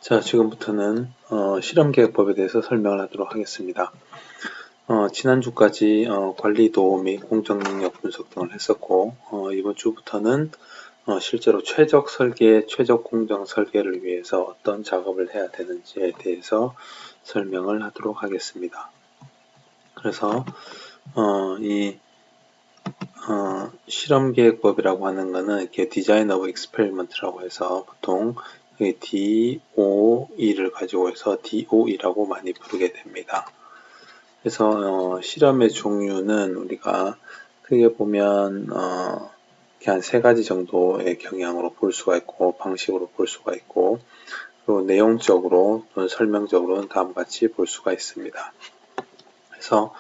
자, 지금부터는 실험계획법에 대해서 설명을 하도록 하겠습니다. 지난주까지 관리도 및 공정능력 분석 등을 했었고, 이번 주부터는 실제로 최적 설계, 최적 공정 설계를 위해서 어떤 작업을 해야 되는지에 대해서 설명을 하도록 하겠습니다. 그래서 이 실험계획법이라고 하는 것은 이렇게 디자인 오브 익스페리먼트라고 해서 보통 DOE를 가지고 해서 DOE라고 많이 부르게 됩니다. 그래서 실험의 종류는 우리가 크게 보면 이렇게 한 세 가지 정도의 경향으로 볼 수가 있고 방식으로 볼 수가 있고 그리고 내용적으로 또는 설명적으로는 다음과 같이 볼 수가 있습니다. 그래서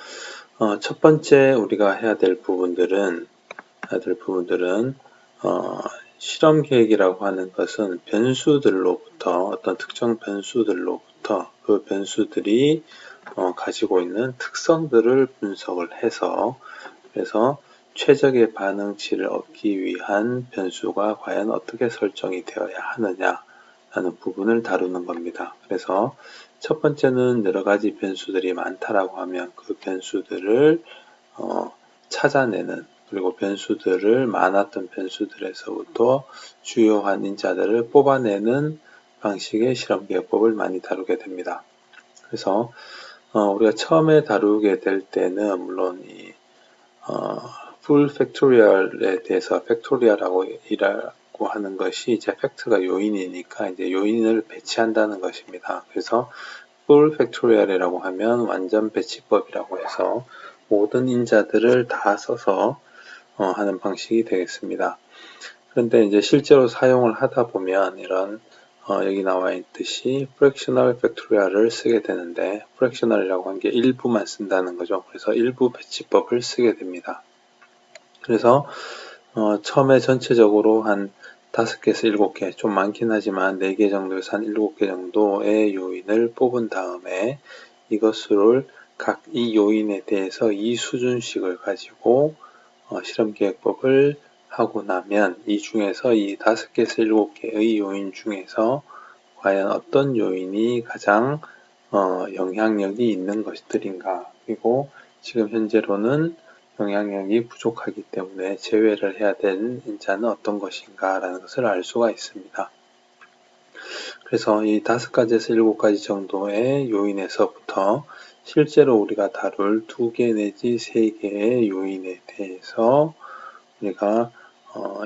첫 번째 우리가 해야 될 부분들은 실험 계획이라고 하는 것은 변수들로부터 어떤 특정 변수들로부터 그 변수들이 가지고 있는 특성들을 분석을 해서 그래서 최적의 반응치를 얻기 위한 변수가 과연 어떻게 설정이 되어야 하느냐라는 부분을 다루는 겁니다. 그래서 첫 번째는 여러 가지 변수들이 많다라고 하면 그 변수들을 찾아내는 그리고 많았던 변수들에서부터 주요한 인자들을 뽑아내는 방식의 실험계획법을 많이 다루게 됩니다. 그래서 우리가 처음에 다루게 될 때는 물론 이 풀 팩토리얼에 대해서 팩토리얼이라고 하는 것이 이제 팩트가 요인이니까 이제 요인을 배치한다는 것입니다. 그래서 풀 팩토리얼이라고 하면 완전 배치법이라고 해서 모든 인자들을 다 써서 하는 방식이 되겠습니다. 그런데 이제 실제로 사용을 하다 보면 이런 여기 나와 있듯이 fractional factorial을 쓰게 되는데 fractional이라고 한 게 일부만 쓴다는 거죠. 그래서 일부 배치법을 쓰게 됩니다. 그래서 처음에 전체적으로 한 5개에서 7개, 좀 많긴 하지만 4개 정도에서 한 7개 정도의 요인을 뽑은 다음에 이것을 각 이 요인에 대해서 이 수준씩을 가지고 실험계획법을 하고 나면 이 중에서 이 5개에서 7개의 요인 중에서 과연 어떤 요인이 가장 영향력이 있는 것들인가 그리고 지금 현재로는 영향력이 부족하기 때문에 제외를 해야 되는 인자는 어떤 것인가 라는 것을 알 수가 있습니다. 그래서 이 5가지에서 7가지 정도의 요인에서부터 실제로 우리가 다룰 2개 내지 3개의 요인에 대해서 우리가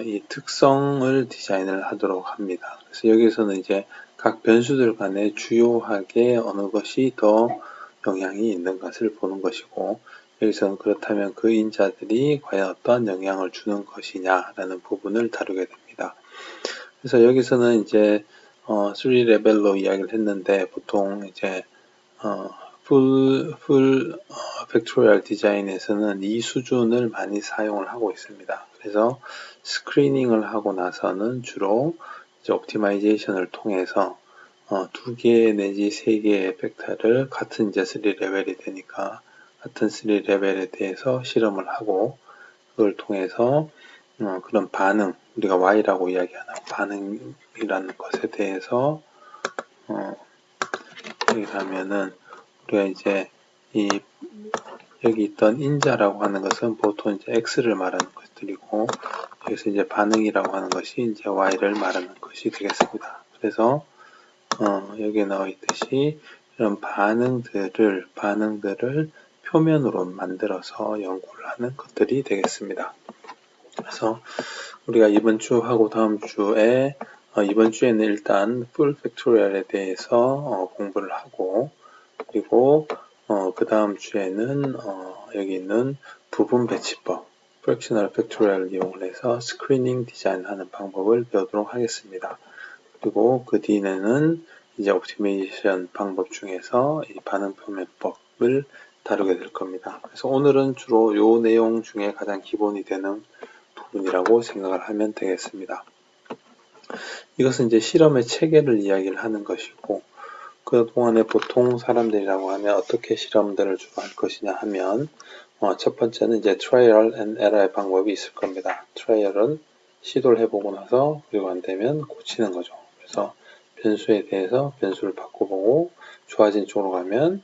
이 특성을 디자인을 하도록 합니다. 그래서 여기서는 이제 각 변수들 간에 주요하게 어느 것이 더 영향이 있는 것을 보는 것이고 여기서는 그렇다면 그 인자들이 과연 어떠한 영향을 주는 것이냐라는 부분을 다루게 됩니다. 그래서 여기서는 이제 3레벨로 이야기를 했는데 보통 이제 풀 팩토리얼 디자인에서는 이 수준을 많이 사용을 하고 있습니다. 그래서 스크리닝을 하고 나서는 주로 이제 옵티마이제이션을 통해서 2개 내지 3개의 벡터를 같은 이제 3레벨이 되니까 같은 3레벨에 대해서 실험을 하고 그걸 통해서 그런 반응, 우리가 Y라고 이야기하는 반응이라는 것에 대해서 여기 하면은 우리가 이제 여기 있던 인자라고 하는 것은 보통 이제 X를 말하는 것들이고 여기서 이제 반응이라고 하는 것이 이제 Y를 말하는 것이 되겠습니다. 그래서 여기에 나와 있듯이 이런 반응들을 표면으로 만들어서 연구를 하는 것들이 되겠습니다. 그래서 우리가 이번 주 하고 다음 주에 이번 주에는 일단 풀 팩토리얼에 대해서 공부를 하고 그리고 그 다음 주에는 여기 있는 부분 배치법 프랙셔널 팩토리얼을 이용을 해서 스크리닝 디자인하는 방법을 배우도록 하겠습니다. 그리고 그 뒤에는 이제 옵티메이션 방법 중에서 이 반응 표면법을 다루게 될 겁니다. 그래서 오늘은 주로 이 내용 중에 가장 기본이 되는 부분이라고 생각을 하면 되겠습니다. 이것은 이제 실험의 체계를 이야기를 하는 것이고 그동안에 보통 사람들이라고 하면 어떻게 실험들을 주로 할 것이냐 하면 첫 번째는 이제 트라이얼 앤 에러의 방법이 있을 겁니다. 트라이얼은 시도를 해보고 나서 그리고 안 되면 고치는 거죠. 그래서 변수에 대해서 변수를 바꿔보고 좋아진 쪽으로 가면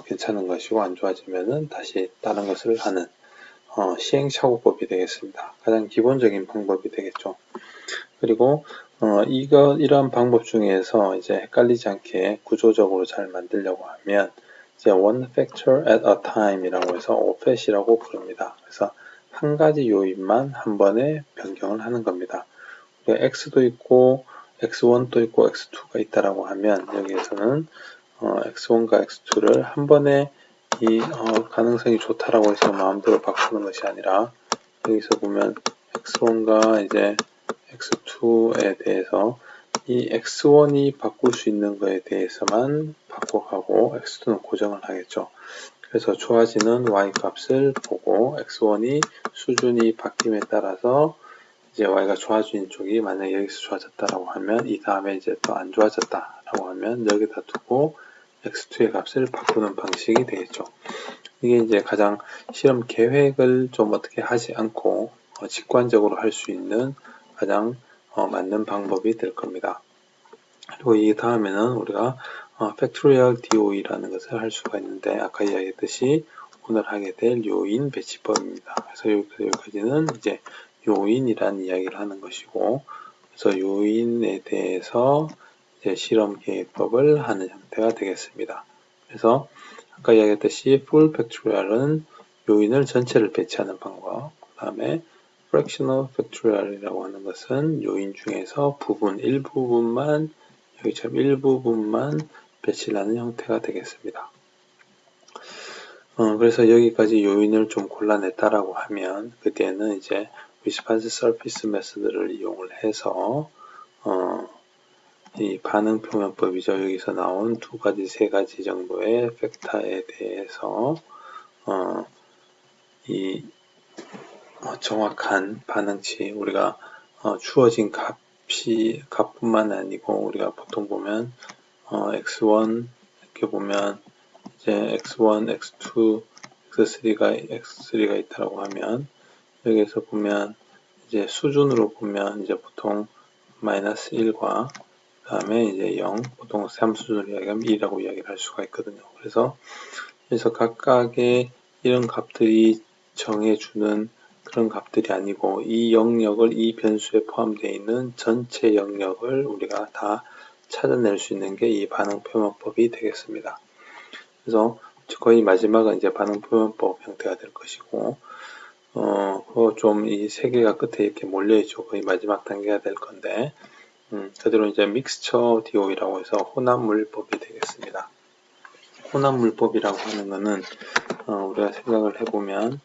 괜찮은 것이고 안 좋아지면은 다시 다른 것을 하는 시행착오법이 되겠습니다. 가장 기본적인 방법이 되겠죠. 그리고 이러한 방법 중에서 이제 헷갈리지 않게 구조적으로 잘 만들려고 하면 이제 one factor at a time 이라고 해서 OFAT이라고 부릅니다. 그래서 한 가지 요인만 한 번에 변경을 하는 겁니다. x도 있고 x1도 있고 x2가 있다라고 하면 여기에서는 x1과 x2를 한 번에 이 가능성이 좋다라고 해서 마음대로 바꾸는 것이 아니라 여기서 보면 x1과 이제 x2에 대해서 이 x1이 바꿀 수 있는 거에 대해서만 바꿔가고 x2는 고정을 하겠죠. 그래서 좋아지는 y 값을 보고 x1이 수준이 바뀜에 따라서 이제 y가 좋아지는 쪽이 만약에 여기서 좋아졌다라고 하면 이 다음에 이제 또 안 좋아졌다라고 하면 여기다 두고 x2의 값을 바꾸는 방식이 되겠죠. 이게 이제 가장 실험 계획을 좀 어떻게 하지 않고 직관적으로 할 수 있는 가장 맞는 방법이 될 겁니다. 그리고 이 다음에는 우리가 팩토리얼 DOE라는 것을 할 수가 있는데 아까 이야기했듯이 오늘 하게 될 요인 배치법입니다. 그래서 여기까지는 이제 요인이란 이야기를 하는 것이고 그래서 요인에 대해서 이제 실험 계획법을 하는 형태가 되겠습니다. 그래서 아까 이야기했듯이 full factorial은 요인을 전체를 배치하는 방법, 그 다음에 fractional factorial이라고 하는 것은 요인 중에서 부분, 일부분만 여기처럼 일부분만 배치를 하는 형태가 되겠습니다. 그래서 여기까지 요인을 좀 골라냈다라고 하면 그때는 이제 response surface method를 이용을 해서 이 반응 표면법이죠. 여기서 나온 두 가지, 세 가지 정도의 팩터에 대해서 이 정확한 반응치 우리가 주어진 값뿐만 아니고 우리가 보통 보면 x1 이렇게 보면 이제 x1, x2, x3가 있다라고 하면 여기에서 보면 이제 수준으로 보면 이제 보통 마이너스 1과 그 다음에 이제 0, 보통 3수준으로 이야기하면 2라고 이야기를 할 수가 있거든요. 그래서 각각의 이런 값들이 정해주는 그런 값들이 아니고 이 영역을 이 변수에 포함되어 있는 전체 영역을 우리가 다 찾아낼 수 있는 게 이 반응 표현법이 되겠습니다. 그래서 거의 마지막은 이제 반응 표현법 형태가 될 것이고 좀 이 세 개가 끝에 이렇게 몰려있죠. 거의 마지막 단계가 될 건데 그대로 이제 믹스처 DOE라고 해서 혼합물법이 되겠습니다. 혼합물법이라고 하는 거는 우리가 생각을 해보면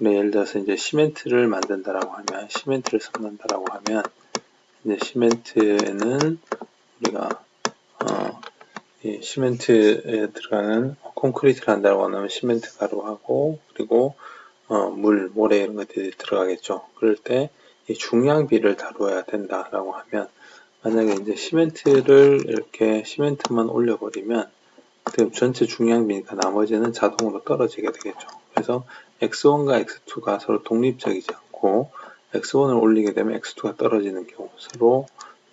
예를 들어서 이제 시멘트를 만든다라고 하면 시멘트를 섞는다라고 하면 이제 시멘트에는 우리가 이 시멘트에 들어가는 콘크리트를 한다고 하면 시멘트 가루하고 그리고 물, 모래 이런 것들이 들어가겠죠. 그럴 때 이 중량비를 다루어야 된다라고 하면 만약에 이제 시멘트를 이렇게 시멘트만 올려버리면 그럼 전체 중량비니까 나머지는 자동으로 떨어지게 되겠죠. 그래서 x1과 x2가 서로 독립적이지 않고 x1을 올리게 되면 x2가 떨어지는 경우 서로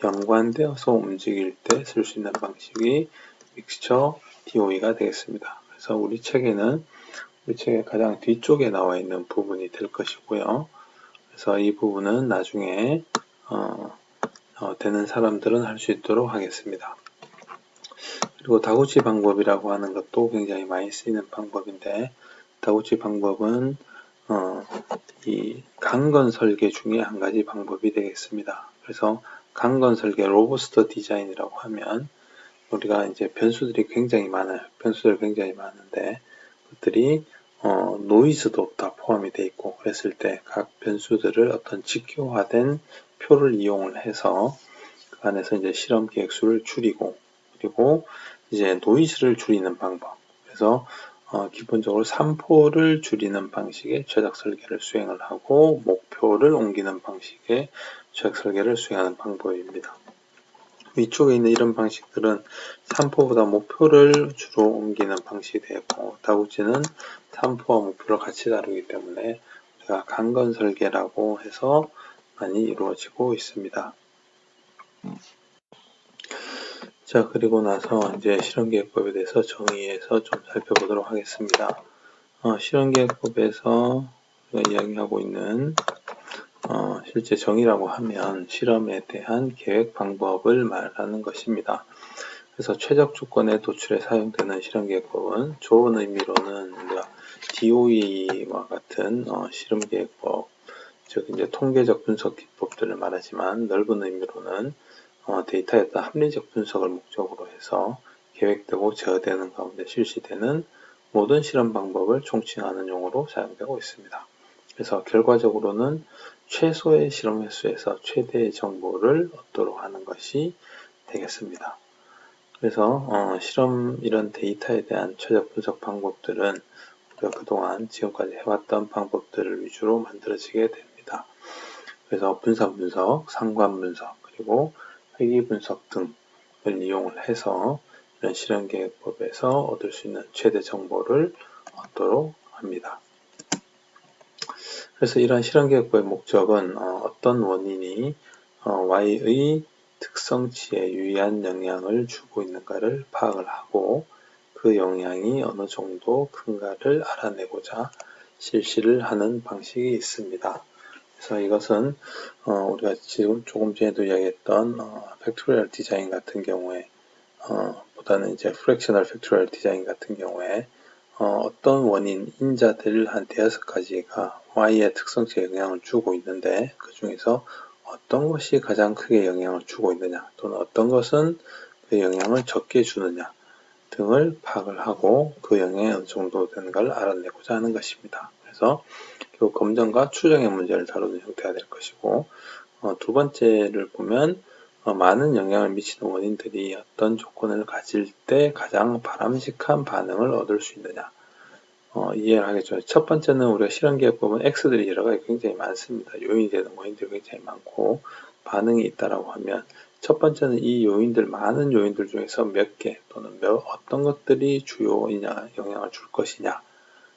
연관되어서 움직일 때 쓸 수 있는 방식이 믹스처 DOE가 되겠습니다. 그래서 우리 책의 가장 뒤쪽에 나와 있는 부분이 될 것이고요. 그래서 이 부분은 나중에 되는 사람들은 할 수 있도록 하겠습니다. 그리고 다구치 방법이라고 하는 것도 굉장히 많이 쓰이는 방법인데 다구치 방법은 이 강건 설계 중에 한 가지 방법이 되겠습니다. 그래서 강건 설계 로버스트 디자인이라고 하면 우리가 이제 변수들이 굉장히 많아요. 변수들이 굉장히 많은데 그것들이 노이즈도 다 포함이 되어 있고 그랬을 때 각 변수들을 어떤 직교화된 표를 이용을 해서 그 안에서 이제 실험 계획수를 줄이고 그리고 이제 노이즈를 줄이는 방법. 그래서 기본적으로 3포를 줄이는 방식의 최적 설계를 수행을 하고 목표를 옮기는 방식의 최적 설계를 수행하는 방법입니다. 위쪽에 있는 이런 방식들은 3포보다 목표를 주로 옮기는 방식이 되고 다구치는 3포와 목표를 같이 다루기 때문에 우리가 강건 설계라고 해서 많이 이루어지고 있습니다. 자, 그리고 나서 이제 실험계획법에 대해서 정의해서 좀 살펴보도록 하겠습니다. 실험계획법에서 우리가 이야기하고 있는 실제 정의라고 하면 실험에 대한 계획 방법을 말하는 것입니다. 그래서 최적 조건의 도출에 사용되는 실험계획법은 좋은 의미로는 우리가 DOE와 같은 실험계획법, 즉 이제 통계적 분석 기법들을 말하지만 넓은 의미로는 데이터의 어떤 합리적 분석을 목적으로 해서 계획되고 제어되는 가운데 실시되는 모든 실험 방법을 총칭하는 용어로 사용되고 있습니다. 그래서 결과적으로는 최소의 실험 횟수에서 최대의 정보를 얻도록 하는 것이 되겠습니다. 그래서 실험 이런 데이터에 대한 최적 분석 방법들은 우리가 그동안 지금까지 해왔던 방법들을 위주로 만들어지게 됩니다. 그래서 분산 분석, 상관 분석, 그리고 회귀 분석 등을 이용을 해서 이런 실험 계획법에서 얻을 수 있는 최대 정보를 얻도록 합니다. 그래서 이러한 실험 계획법의 목적은 어떤 원인이 Y의 특성치에 유의한 영향을 주고 있는가를 파악을 하고 그 영향이 어느 정도 큰가를 알아내고자 실시를 하는 방식이 있습니다. 그래서 이것은 우리가 지금 조금 전에도 이야기했던 팩토리얼 디자인 같은 경우에 보다는 이제 프랙셔널 팩토리얼 디자인 같은 경우에 어떤 원인, 인자들 한 5가지가 Y의 특성치에 영향을 주고 있는데 그 중에서 어떤 것이 가장 크게 영향을 주고 있느냐 또는 어떤 것은 그 영향을 적게 주느냐 등을 파악을 하고 그 영향이 어느 정도 되는가를 알아내고자 하는 것입니다. 그래서 결국 검증과 추정의 문제를 다루는 형태가 될 것이고 두 번째를 보면 많은 영향을 미치는 원인들이 어떤 조건을 가질 때 가장 바람직한 반응을 얻을 수 있느냐 이해를 하겠죠. 첫 번째는 우리가 실험계획법은 X들이 여러 가지 굉장히 많습니다. 요인이 되는 원인들이 굉장히 많고 반응이 있다라고 하면 첫 번째는 이 요인들 많은 요인들 중에서 몇 개 또는 어떤 것들이 주요 영향을 줄 것이냐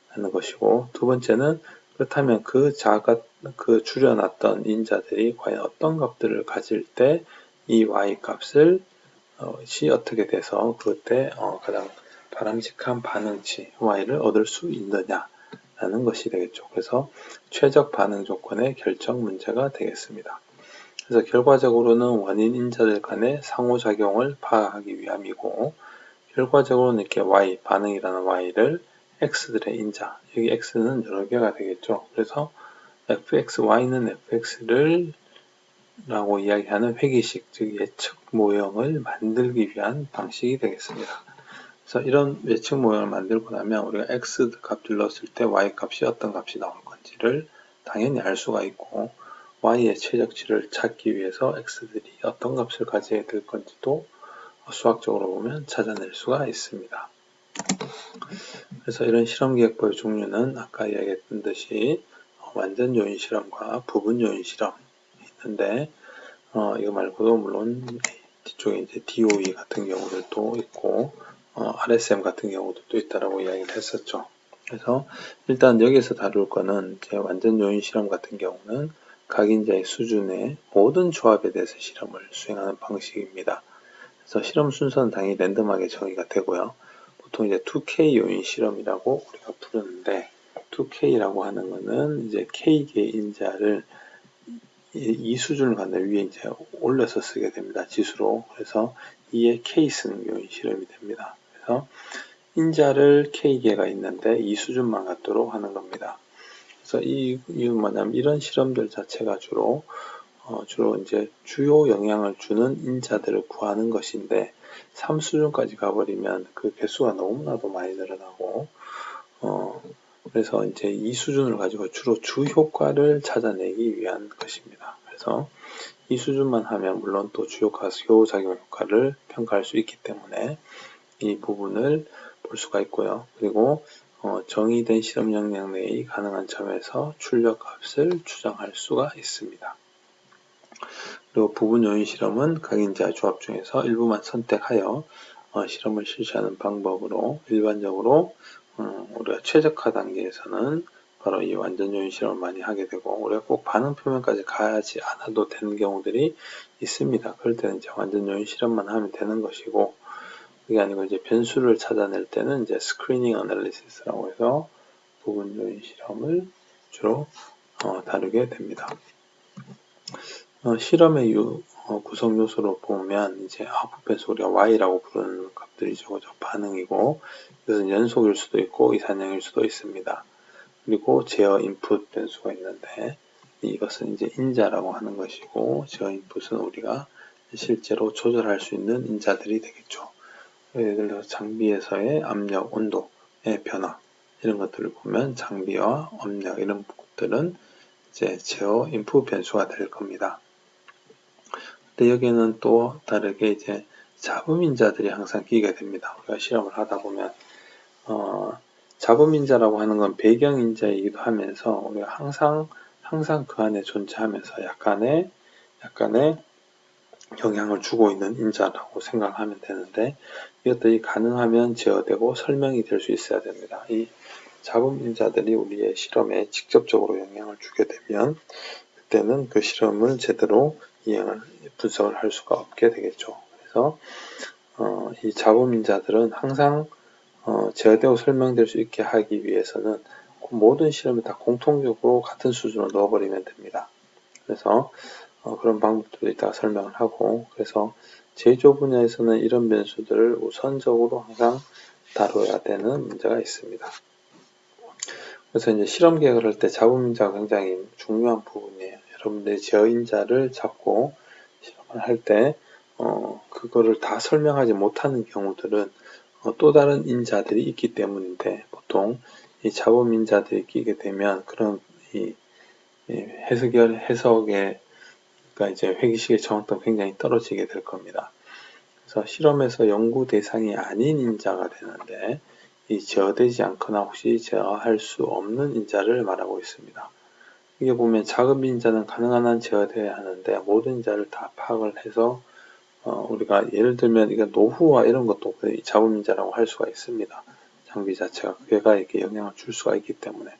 하는 것이고 두 번째는 그렇다면 그 줄여놨던 인자들이 과연 어떤 값들을 가질 때 이 y 값을 시 어떻게 돼서 그때 가장 바람직한 반응치 y를 얻을 수 있느냐라는 것이 되겠죠. 그래서 최적 반응 조건의 결정 문제가 되겠습니다. 그래서 결과적으로는 원인 인자들 간의 상호작용을 파악하기 위함이고 결과적으로는 이렇게 y 반응이라는 y를 x들의 인자 여기 x는 여러 개가 되겠죠. 그래서 fx, y는 fx를 라고 이야기하는 회귀식, 즉 예측 모형을 만들기 위한 방식이 되겠습니다. 그래서 이런 예측 모형을 만들고 나면 우리가 x 값을 넣었을 때 y 값이 어떤 값이 나올 건지를 당연히 알 수가 있고 y의 최적치를 찾기 위해서 x들이 어떤 값을 가져야 될 건지도 수학적으로 보면 찾아낼 수가 있습니다. 그래서 이런 실험계획법의 종류는 아까 이야기했던 듯이 완전 요인 실험과 부분 요인 실험이 있는데 이거 말고도 물론 뒤쪽에 이제 DOE 같은 경우들도 있고 RSM 같은 경우도 또 있다라고 이야기를 했었죠. 그래서 일단 여기서 다룰 거는 이제 완전 요인 실험 같은 경우는 각인자의 수준의 모든 조합에 대해서 실험을 수행하는 방식입니다. 그래서 실험 순서는 당연히 랜덤하게 정의가 되고요. 보통 이제 2K 요인 실험이라고 우리가 부르는데 2K라고 하는 거는 이제 K개의 인자를 이 수준을 갖는 위에 이제 올려서 쓰게 됩니다. 지수로. 그래서 2의 K승 요인 실험이 됩니다. 그래서 인자를 K개가 있는데 이 수준만 갖도록 하는 겁니다. 그래서 이유는 뭐냐면 이런 실험들 자체가 주로 이제 주요 영향을 주는 인자들을 구하는 것인데 3수준까지 가버리면 그 개수가 너무나도 많이 늘어나고 그래서 이제 이 수준을 가지고 주로 주 효과를 찾아내기 위한 것입니다. 그래서 이 수준만 하면 물론 또 주요 작용 효과를 평가할 수 있기 때문에 이 부분을 볼 수가 있고요. 그리고 정의된 실험 역량 내의 가능한 점에서 출력 값을 추정할 수가 있습니다. 그리고 부분 요인 실험은 각인자 조합 중에서 일부만 선택하여 실험을 실시하는 방법으로 일반적으로 우리가 최적화 단계에서는 바로 이 완전 요인 실험을 많이 하게 되고, 우리가 꼭 반응 표면까지 가지 않아도 되는 경우들이 있습니다. 그럴 때는 이제 완전 요인 실험만 하면 되는 것이고, 그게 아니고 이제 변수를 찾아낼 때는 이제 스크리닝 어널리시스라고 해서 부분 요인 실험을 주로 다루게 됩니다. 실험의 구성 요소로 보면 이제 아웃풋 변수, 우리가 y라고 부르는 값들이죠. 그죠? 반응이고, 이것은 연속일 수도 있고 이산형일 수도 있습니다. 그리고 제어 인풋 변수가 있는데, 이것은 이제 인자라고 하는 것이고, 제어 인풋은 우리가 실제로 조절할 수 있는 인자들이 되겠죠. 예를 들어서 장비에서의 압력, 온도의 변화, 이런 것들을 보면 장비와 압력, 이런 것들은 이제 제어 인풋 변수가 될 겁니다. 근데 여기에는 또 다르게 이제 잡음인자들이 항상 끼게 됩니다. 우리가 실험을 하다 보면, 잡음인자라고 하는 건 배경인자이기도 하면서 우리가 항상 그 안에 존재하면서 약간의 영향을 주고 있는 인자라고 생각하면 되는데, 이것들이 가능하면 제어되고 설명이 될 수 있어야 됩니다. 이 잡음인자들이 우리의 실험에 직접적으로 영향을 주게 되면 그때는 그 실험을 제대로 분석을 할 수가 없게 되겠죠. 그래서 이 잡음인자들은 항상 제어되고 설명될 수 있게 하기 위해서는 모든 실험을 다 공통적으로 같은 수준으로 넣어버리면 됩니다. 그래서 그런 방법들도 이따가 설명을 하고, 그래서 제조 분야에서는 이런 변수들을 우선적으로 항상 다뤄야 되는 문제가 있습니다. 그래서 이제 실험 계획을 할 때 잡음인자가 굉장히 중요한 부분이에요. 여러분들이 제어인자를 잡고 실험을 할 때 그거를 다 설명하지 못하는 경우들은 또 다른 인자들이 있기 때문인데, 보통 이 잡음인자들이 끼게 되면 그런 이 해석의 그러니까 이제 회기식의 정확도가 굉장히 떨어지게 될 겁니다. 그래서 실험에서 연구 대상이 아닌 인자가 되는데, 이 제어되지 않거나 혹시 제어할 수 없는 인자를 말하고 있습니다. 이게 보면 작은 인자는 가능한 한 제어돼야 하는데, 모든 인자를 다 파악을 해서 우리가 예를 들면 이게 노후화 이런 것도 작은 인자라고 할 수가 있습니다. 장비 자체가 그게가 이렇게 영향을 줄 수가 있기 때문에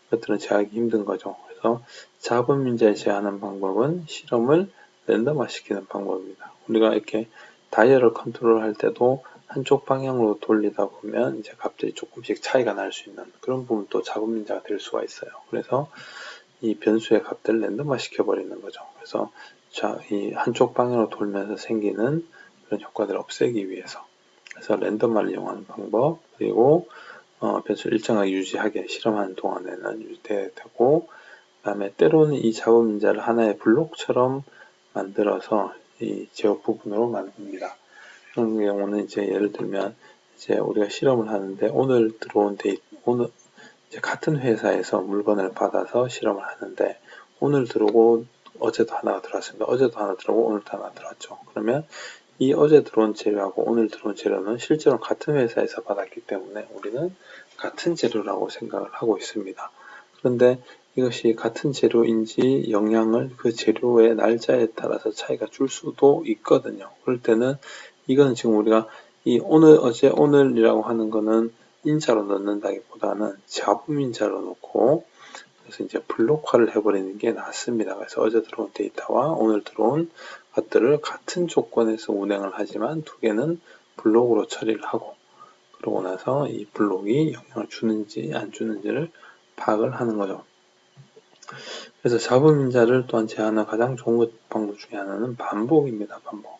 그것들은 제어하기 힘든 거죠. 그래서 잡음 인자에 제한하는 방법은 실험을 랜덤화시키는 방법입니다. 우리가 이렇게 다이얼을 컨트롤할 때도 한쪽 방향으로 돌리다 보면 이제 갑자기 조금씩 차이가 날 수 있는 그런 부분도 잡음 인자가 될 수가 있어요. 그래서 이 변수의 값들을 랜덤화 시켜버리는 거죠. 그래서 이 한쪽 방향으로 돌면서 생기는 그런 효과들을 없애기 위해서. 그래서 랜덤화를 이용하는 방법, 그리고 변수를 일정하게 유지하게 실험하는 동안에는 유지돼야 되고, 그 다음에 때로는 이 잡음인자를 하나의 블록처럼 만들어서 이 제어 부분으로 만듭니다. 그런 경우는 이제 예를 들면 이제 우리가 실험을 하는데 오늘 이제 같은 회사에서 물건을 받아서 실험을 하는데 오늘 들어오고 어제도 하나가 들어왔습니다. 어제도 하나 들어오고 오늘도 하나 들어왔죠. 그러면 이 어제 들어온 재료하고 오늘 들어온 재료는 실제로 같은 회사에서 받았기 때문에 우리는 같은 재료라고 생각을 하고 있습니다. 그런데 이것이 같은 재료인지 영향을 그 재료의 날짜에 따라서 차이가 줄 수도 있거든요. 그럴 때는 이거는 지금 우리가 이 오늘, 어제, 오늘이라고 하는 거는 인자로 넣는다기보다는 잡음인자로 놓고 그래서 이제 블록화를 해버리는 게 낫습니다. 그래서 어제 들어온 데이터와 오늘 들어온 것들을 같은 조건에서 운행을 하지만 두 개는 블록으로 처리를 하고 그러고 나서 이 블록이 영향을 주는지 안 주는지를 파악을 하는 거죠. 그래서 잡음인자를 또한 제한하는 가장 좋은 방법 중에 하나는 반복입니다. 반복.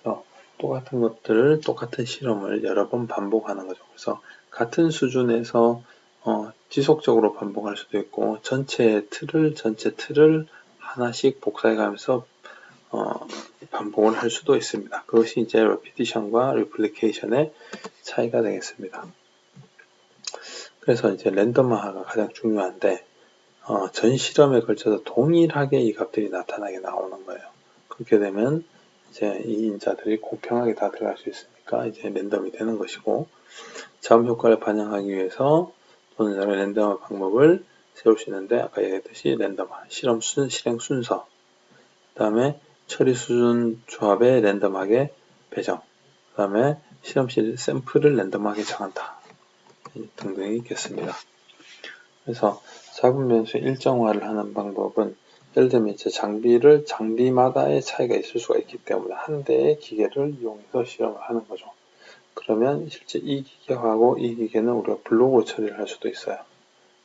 그래서 똑같은 것들을 똑같은 실험을 여러 번 반복하는 거죠. 그래서 같은 수준에서 지속적으로 반복할 수도 있고 전체 틀을 하나씩 복사해 가면서 반복을 할 수도 있습니다. 그것이 이제 repetition과 replication의 차이가 되겠습니다. 그래서 이제 랜덤화가 가장 중요한데 전 실험에 걸쳐서 동일하게 이 값들이 나타나게 나오는 거예요. 그렇게 되면 이제 이 인자들이 공평하게 다 들어갈 수 있으니까 이제 랜덤이 되는 것이고, 잡음 효과를 반영하기 위해서 또는 여러 랜덤화 방법을 세울 수 있는데 아까 얘기했듯이 랜덤화, 실행 순서, 그 다음에 처리 수준 조합에 랜덤하게 배정, 그 다음에 실험실 샘플을 랜덤하게 정한다 등등이 있겠습니다. 그래서 잡음 변수 일정화를 하는 방법은 예를 들면 이제 장비마다의 차이가 있을 수가 있기 때문에 한 대의 기계를 이용해서 실험을 하는 거죠. 그러면 실제 이 기계하고 이 기계는 우리가 블록으로 처리를 할 수도 있어요.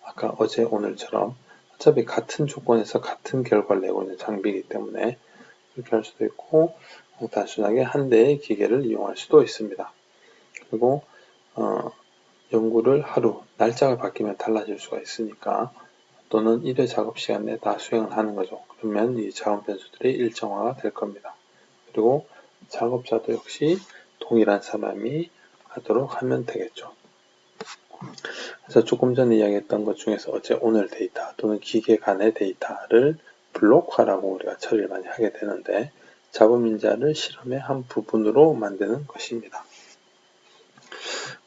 아까 어제 오늘처럼 어차피 같은 조건에서 같은 결과를 내고 있는 장비이기 때문에 그렇게 할 수도 있고 단순하게 한 대의 기계를 이용할 수도 있습니다. 그리고 연구를 하루, 날짜가 바뀌면 달라질 수가 있으니까 또는 1회 작업 시간 내에 다 수행을 하는 거죠. 그러면 이 작업 변수들이 일정화가 될 겁니다. 그리고 작업자도 역시 동일한 사람이 하도록 하면 되겠죠. 그래서 조금 전에 이야기했던 것 중에서 어제 오늘 데이터 또는 기계 간의 데이터를 블록화라고 우리가 처리를 많이 하게 되는데 잡음인자를 실험의 한 부분으로 만드는 것입니다.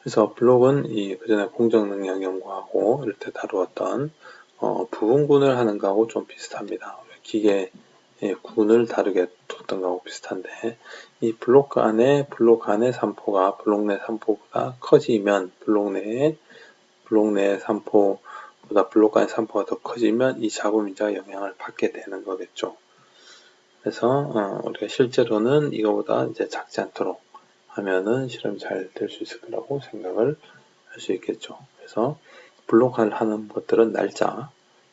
그래서 블록은 그전에 공정능력 연구하고 이럴 때 다루었던 부분군을 하는 거하고 좀 비슷합니다. 기계의 군을 다르게 뒀던 거하고 비슷한데 이 블록 안에 3포가 블록 내 3포보다 커지면 블록 내의 3포보다 블록 안의 3포가 더 커지면 이 잡음인자가 영향을 받게 되는 거겠죠. 그래서 우리가 실제로는 이거보다 이제 작지 않도록 하면은 실험이 잘 될 수 있을 거라고 생각을 할 수 있겠죠. 그래서 블록화를 하는 것들은 날짜,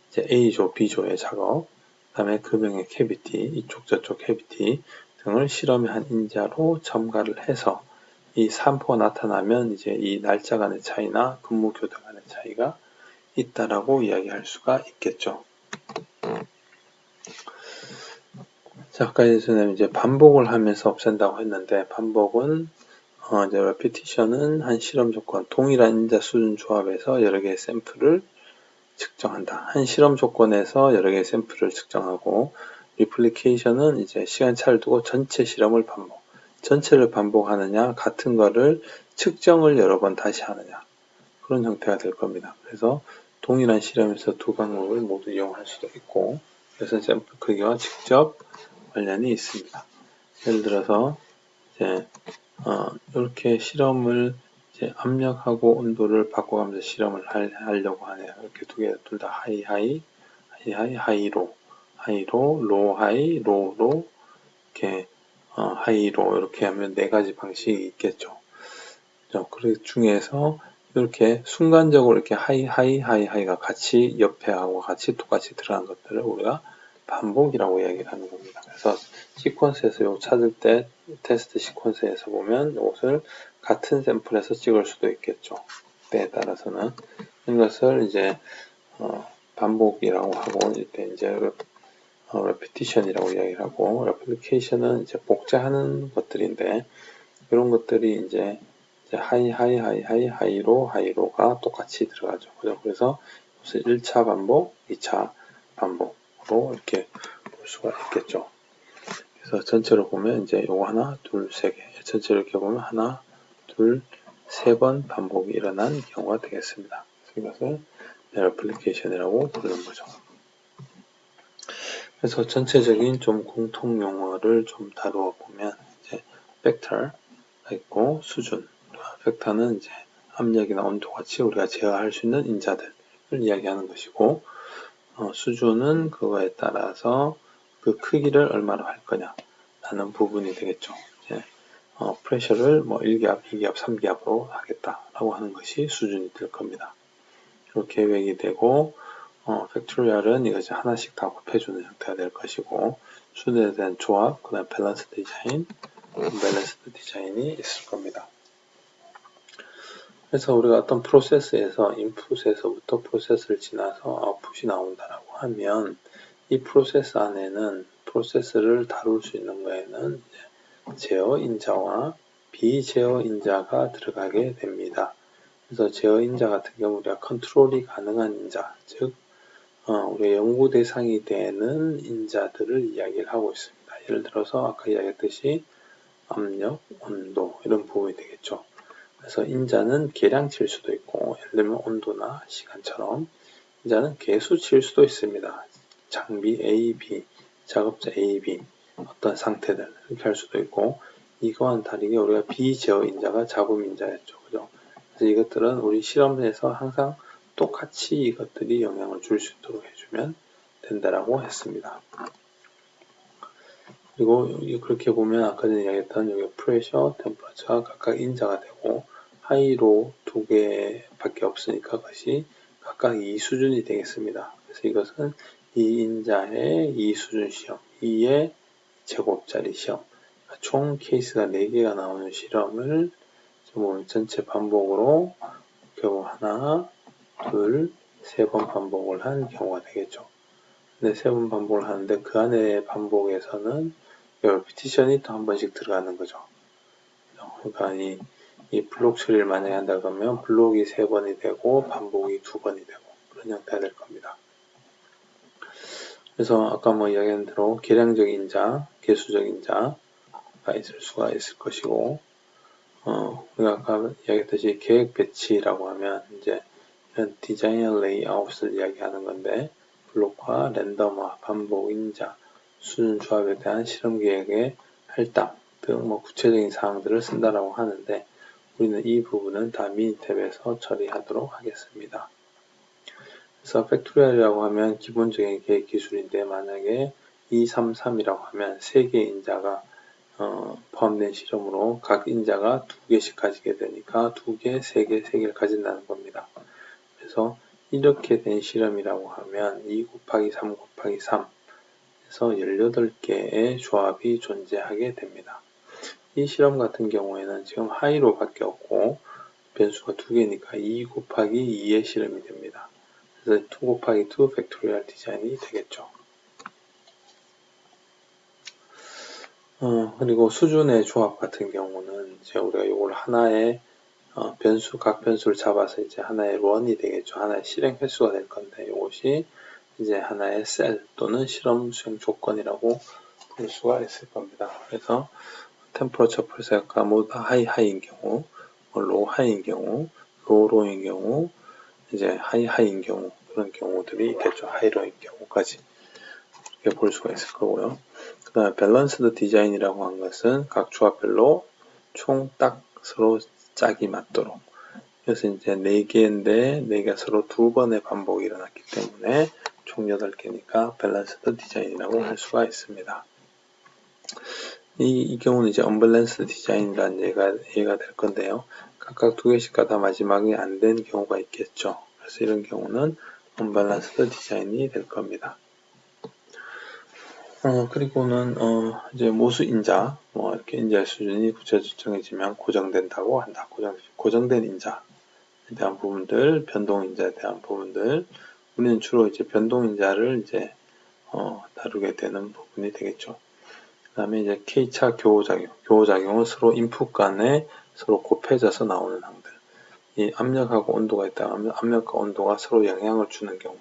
이제 A조, B조의 작업, 그 다음에 금형의 캐비티, 이쪽 저쪽 캐비티 등을 실험의 한 인자로 첨가를 해서 이 3포가 나타나면 이제 이 날짜 간의 차이나 근무 교대 간의 차이가 있다라고 이야기할 수가 있겠죠. 자, 아까 전에 이제 반복을 하면서 없앤다고 했는데 반복은 이제 repetition은 한 실험 조건, 동일한 인자 수준 조합에서 여러 개의 샘플을 측정한다. 한 실험 조건에서 여러 개의 샘플을 측정하고 replication은 이제 시간차를 두고 전체 실험을 전체를 반복하느냐, 같은 거를 측정을 여러 번 다시 하느냐 그런 형태가 될 겁니다. 그래서 동일한 실험에서 두 방법을 모두 이용할 수도 있고 그래서 샘플 크기와 직접 관련이 있습니다. 예를 들어서 이제 이렇게 실험을 이제 압력하고 온도를 바꿔가면서 실험을 하려고 하네요. 이렇게 두 개 둘 다 하이로, 로 하이, 로 이렇게 하이로 이렇게 하면 네 가지 방식이 있겠죠. 그 중에서 이렇게 순간적으로 이렇게 하이가 같이 옆에 하고 같이 똑같이 들어간 것들을 우리가 반복이라고 이야기를 하는 겁니다. 그래서 시퀀스에서 이거 찾을 때 테스트 시퀀스에서 보면 이것을 같은 샘플에서 찍을 수도 있겠죠. 때에 따라서는 이것을 이제 반복이라고 하고 이때 이제 repetition이라고 이야기를 하고 replication은 이제 복제하는 것들인데 이런 것들이 이제 하이로가 똑같이 들어가죠. 그래서 1차 반복, 2차 반복으로 이렇게 볼 수가 있겠죠. 그래서 전체로 보면 이제 요거 하나, 둘, 세 개. 전체로 이렇게 보면 하나, 둘, 세 번 반복이 일어난 경우가 되겠습니다. 이것을 replication이라고 부르는 거죠. 그래서 전체적인 좀 공통 용어를 좀 다루어 보면 이제 팩터가 있고 수준. 팩터는 이제 압력이나 온도 같이 우리가 제어할 수 있는 인자들을 이야기하는 것이고 수준은 그거에 따라서 그 크기를 얼마로 할 거냐 라는 부분이 되겠죠. 이제 프레셔를 뭐 1기압, 2기압, 3기압으로 하겠다라고 하는 것이 수준이 될 겁니다. 그리고 계획이 되고 팩토리얼은 이것이 하나씩 다 곱해주는 형태가 될 것이고 수준에 대한 조합, 그 다음 밸런스 디자인이 있을 겁니다. 그래서 우리가 어떤 프로세스에서 인풋에서부터 프로세스를 지나서 아웃풋이 나온다라고 하면 이 프로세스 안에는 프로세스를 다룰 수 있는 거에는 제어 인자와 비제어 인자가 들어가게 됩니다. 그래서 제어 인자 같은 경우 우리가 컨트롤이 가능한 인자, 즉 우리의 연구 대상이 되는 인자들을 이야기를 하고 있습니다. 예를 들어서 아까 이야기했듯이 압력, 온도 이런 부분이 되겠죠. 그래서 인자는 계량치일 수도 있고 예를 들면 온도나 시간처럼 인자는 개수치일 수도 있습니다. 장비 A, B, 작업자 A, B 어떤 상태들 이렇게 할 수도 있고 이거와는 다르게 우리가 비제어 인자가 잡음 인자였죠. 그죠? 그래서 이것들은 우리 실험에서 항상 똑같이 이것들이 영향을 줄 수 있도록 해주면 된다라고 했습니다. 그리고 그렇게 보면 아까 전에 이야기했던 여기 프레셔, 템퍼처가 각각 인자가 되고 하이로 두 개밖에 없으니까 그것이 각각 2수준이 되겠습니다. 그래서 이것은 2인자의 2수준 시험, 2의 제곱짜리 시험, 총 케이스가 4개가 나오는 실험을 전체 반복으로 결국 하나, 둘, 3번 반복을 한 경우가 되겠죠. 근데 3번 반복을 하는데 그 안에 반복에서는 리피티션이 또 한 번씩 들어가는 거죠. 그러니까 이 블록 처리를 만약에 한다 그러면 블록이 3번이 되고 반복이 2번이 되고 그런 형태가 될 겁니다. 그래서 아까 이야기한 대로 계량적 인자, 개수적 인자가 있을 수가 있을 것이고 우리가 아까 이야기했듯이 계획 배치라고 하면 이제 이런 디자인 레이아웃을 이야기하는 건데 블록화, 랜덤화, 반복 인자, 수준 조합에 대한 실험 계획의 할당 등 구체적인 사항들을 쓴다라고 하는데 우리는 이 부분은 다 미니 탭에서 처리하도록 하겠습니다. 그래서 팩토리얼이라고 하면 기본적인 계획 기술인데 만약에 233이라고 하면 3개의 인자가 포함된 실험으로 각 인자가 2개씩 가지게 되니까 2개, 3개, 3개를 가진다는 겁니다. 그래서 이렇게 된 실험이라고 하면 2 곱하기 3 곱하기 3 해서 18개의 조합이 존재하게 됩니다. 이 실험 같은 경우에는 지금 하이로 밖에 없고 변수가 2개니까 2 곱하기 2의 실험이 됩니다. 그래서 2 곱하기 2 팩토리얼 디자인이 되겠죠. 그리고 수준의 조합 같은 경우는 이제 우리가 이걸 하나의 각 변수를 잡아서 이제 하나의 런이 되겠죠. 하나의 실행 횟수가 될 건데 이것이 이제 하나의 셀 또는 실험 수행 조건이라고 볼 수가 있을 겁니다. 그래서 템퍼러처 프레셔가 모두 다 하이인 경우, 로우인 경우, 로우인 경우, 이제 하이인 경우 그런 경우들이 있겠죠. 하이로인 경우까지 이렇게 볼 수가 있을 거고요. 그 다음에 밸런스드 디자인이라고 한 것은 각 조합별로 총 딱 서로 짝이 맞도록. 그래서 이제 4개인데 4개가 서로 2번의 반복이 일어났기 때문에 총 8개니까 밸런스드 디자인이라고 할 수가 있습니다. 이 경우는 이제 언밸런스드 디자인이라는 얘가 될 건데요. 각각 2개씩 가다 마지막에 안 된 경우가 있겠죠. 그래서 이런 경우는 언밸런스드 디자인이 될 겁니다. 그리고는 이제 모수 인자, 이렇게 인자의 수준이 구체적으로 정해지면 고정된다고 한다. 고정된 인자에 대한 부분들, 변동 인자에 대한 부분들, 우리는 주로 이제 변동 인자를 이제 다루게 되는 부분이 되겠죠. 그 다음에 이제 K차 교호작용은 서로 인풋 간에 서로 곱해져서 나오는 항들. 이 압력하고 온도가 있다 하면 압력과 온도가 서로 영향을 주는 경우,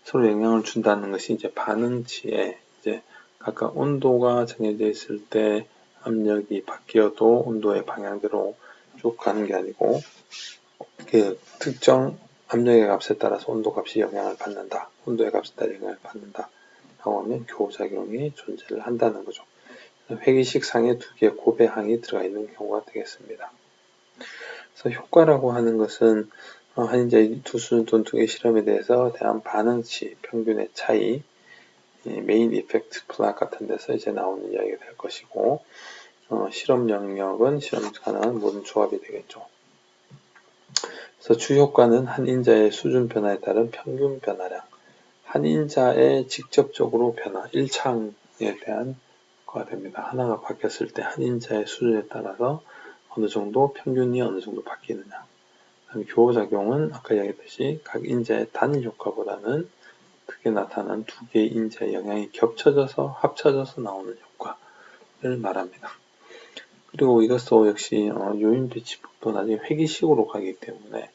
서로 영향을 준다는 것이 이제 반응치에 이제 각각 온도가 정해져 있을 때 압력이 바뀌어도 온도의 방향대로 쭉 가는 게 아니고 그 특정 압력의 값에 따라서 온도 값이 영향을 받는다. 온도의 값에 따라 영향을 받는다. 라고 하면 교호작용이 존재를 한다는 거죠. 회기식 상에 2개의 고배항이 들어가 있는 경우가 되겠습니다. 그래서 효과라고 하는 것은 한 이제 2수준 또는 2개 실험에 대한 반응치, 평균의 차이, 메인 이펙트 플랫 같은 데서 이제 나오는 이야기가 될 것이고 실험 영역은 실험 가능한 모든 조합이 되겠죠. 그래서 주효과는 한 인자의 수준 변화에 따른 평균 변화량, 한 인자의 직접적으로 변화, 1창에 대한 거가 됩니다. 하나가 바뀌었을 때 한 인자의 수준에 따라서 어느 정도 평균이 어느 정도 바뀌느냐. 교호작용은 아까 이야기했듯이 각 인자의 단일 효과보다는 크게 나타난 2개의 인자의 영향이 겹쳐져서 합쳐져서 나오는 효과를 말합니다. 그리고 이것도 역시 요인 배치법도 나중에 회기식으로 가기 때문에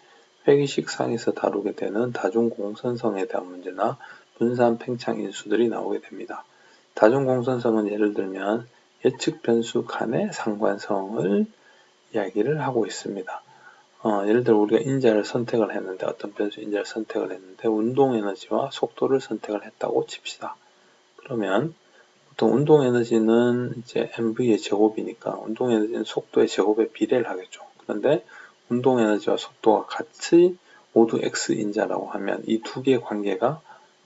회기식 상에서 다루게 되는 다중공선성에 대한 문제나 분산 팽창 인수들이 나오게 됩니다. 다중공선성은 예를 들면 예측 변수 간의 상관성을 이야기를 하고 있습니다. 예를 들어 우리가 인자를 선택을 했는데 어떤 변수 인자를 선택을 했는데 운동 에너지와 속도를 선택을 했다고 칩시다. 그러면 보통 운동 에너지는 이제 mv의 제곱이니까 운동 에너지는 속도의 제곱에 비례를 하겠죠. 그런데 운동 에너지와 속도가 같이 모두 X인자라고 하면 이 두 개의 관계가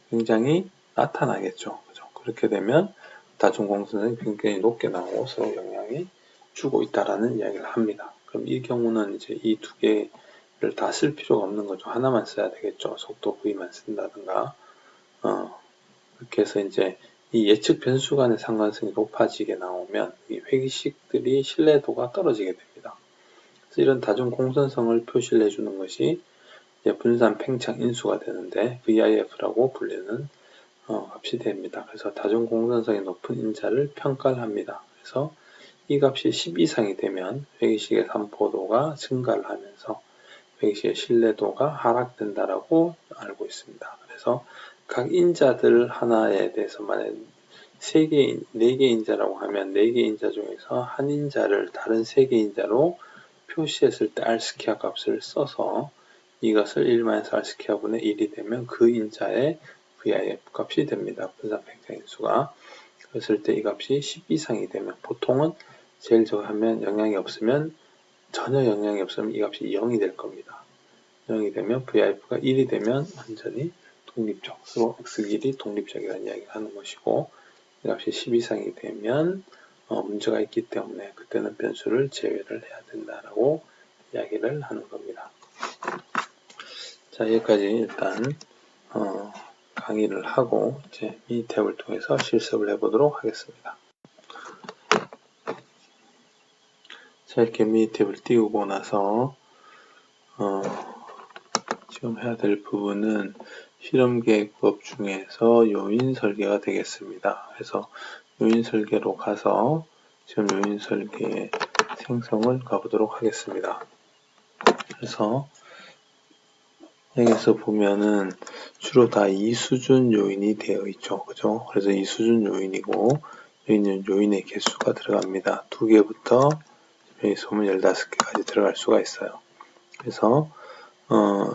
굉장히 나타나겠죠. 그죠? 그렇게 되면 다중공선성이 굉장히 높게 나오고 서로 영향이 주고 있다라는 이야기를 합니다. 그럼 이 경우는 이제 이 두 개를 다 쓸 필요가 없는 거죠. 하나만 써야 되겠죠. 속도 V만 쓴다든가. 그렇게 해서 이제 이 예측 변수 간의 상관성이 높아지게 나오면 이 회기식들이 신뢰도가 떨어지게 됩니다. 그래서 이런 다중 공선성을 표시를 해주는 것이 이제 분산 팽창 인수가 되는데 VIF라고 불리는 값이 됩니다. 그래서 다중 공선성이 높은 인자를 평가를 합니다. 그래서 이 값이 10 이상이 되면 회기식의 산포도가 증가를 하면서 회기식의 신뢰도가 하락된다라고 알고 있습니다. 그래서 각 인자들 하나에 대해서 만약 3개, 4개 인자라고 하면 4개 인자 중에서 한 인자를 다른 3개 인자로 표시했을 때 R스퀘어 값을 써서 이것을 1-R스퀘어분의 1이 되면 그 인자의 VIF 값이 됩니다. 분산 팽창 인수가. 그랬을 때 이 값이 10 이상이 되면 보통은 제일 적하면 영향이 없으면 전혀 영향이 없으면 이 값이 0이 될 겁니다. 0이 되면 VIF가 1이 되면 완전히 독립적, 서로 X길이 독립적이라는 이야기를 하는 것이고 이 값이 10 이상이 되면 문제가 있기 때문에 그때는 변수를 제외를 해야 된다라고 이야기를 하는 겁니다. 자, 여기까지 일단 강의를 하고 이제 이 탭을 통해서 실습을 해보도록 하겠습니다. 자, 이렇게 미니 탭을 띄우고 나서 지금 해야 될 부분은 실험 계획법 중에서 요인 설계가 되겠습니다. 그래서 요인 설계로 가서 지금 요인 설계 생성을 가보도록 하겠습니다. 그래서 여기서 보면은 주로 다 2수준 요인이 되어 있죠. 그죠? 그래서 2수준 요인이고 요인의 개수가 들어갑니다. 2개부터 여기서 보면 15개까지 들어갈 수가 있어요. 그래서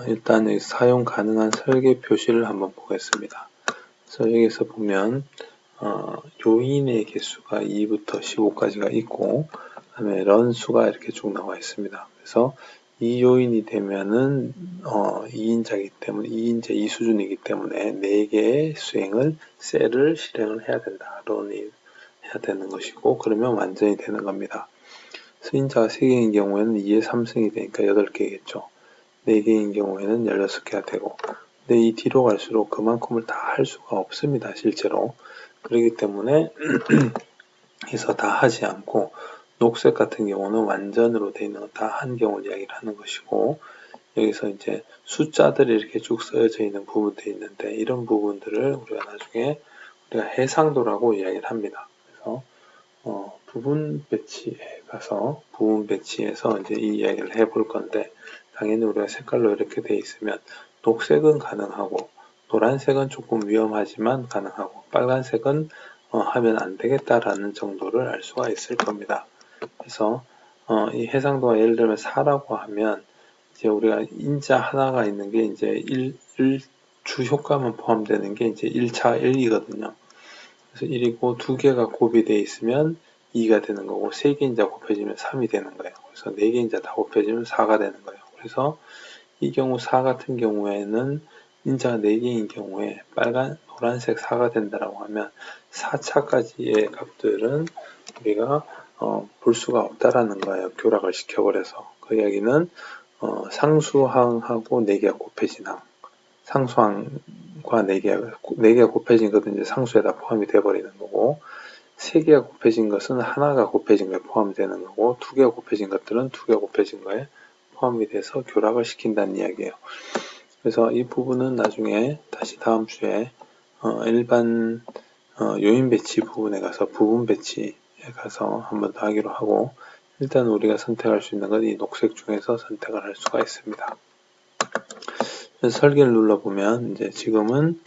일단 여기 사용 가능한 설계 표시를 한번 보겠습니다. 그래서 여기서 보면 요인의 개수가 2부터 15까지가 있고 그다음에 런 수가 이렇게 쭉 나와 있습니다. 그래서 이 요인이 되면은 2인자이기 때문에 2인자 2수준이기 때문에 4개의 수행을 셀을 실행을 해야 된다. 런이 해야 되는 것이고 그러면 완전히 되는 겁니다. 수인자가 3개인 경우에는 2의 3승이 되니까 8개겠죠. 4개인 경우에는 16개가 되고 근데 이 뒤로 갈수록 그만큼을 다 할 수가 없습니다. 실제로. 그렇기 때문에 해서 다 하지 않고 녹색 같은 경우는 완전으로 되어 있는 다 한 경우를 이야기를 하는 것이고 여기서 이제 숫자들이 이렇게 쭉 쓰여져 있는 부분들이 있는데 이런 부분들을 우리가 나중에 우리가 해상도라고 이야기를 합니다. 그래서 부분 배치에 가서 부분 배치에서 이제 이 이야기를 해볼 건데 당연히 우리가 색깔로 이렇게 되어 있으면 녹색은 가능하고 노란색은 조금 위험하지만 가능하고 빨간색은 하면 안 되겠다라는 정도를 알 수가 있을 겁니다. 그래서 이 해상도가 예를 들면 4라고 하면 이제 우리가 인자 하나가 있는 게 이제 1주 효과만 포함되는 게 이제 1차 1이거든요. 그래서 1이고 2개가 곱이되어 있으면 2가 되는 거고 3개 인자 곱해지면 3이 되는 거예요. 그래서 4개 인자 다 곱해지면 4가 되는 거예요. 그래서 이 경우 4 같은 경우에는 인자가 4개인 경우에 노란색 4가 된다라고 하면 4차까지의 값들은 우리가 볼 수가 없다라는 거예요. 교락을 시켜버려서. 그 이야기는 상수항하고 4개가 곱해진 항. 상수항과 4개가 곱해진 것은 이제 상수에다 포함이 되어버리는 거고 3개가 곱해진 것은 하나가 곱해진 거에 포함이 되는 거고 2개가 곱해진 것들은 2개가 곱해진 거에 포함이 돼서 교락을 시킨다는 이야기예요. 그래서 이 부분은 나중에 다시 다음 주에 일반 요인 배치 부분에 가서 부분 배치에 가서 한번 더 하기로 하고 일단 우리가 선택할 수 있는 건 이 녹색 중에서 선택을 할 수가 있습니다. 그래서 설계를 눌러보면 이제 지금은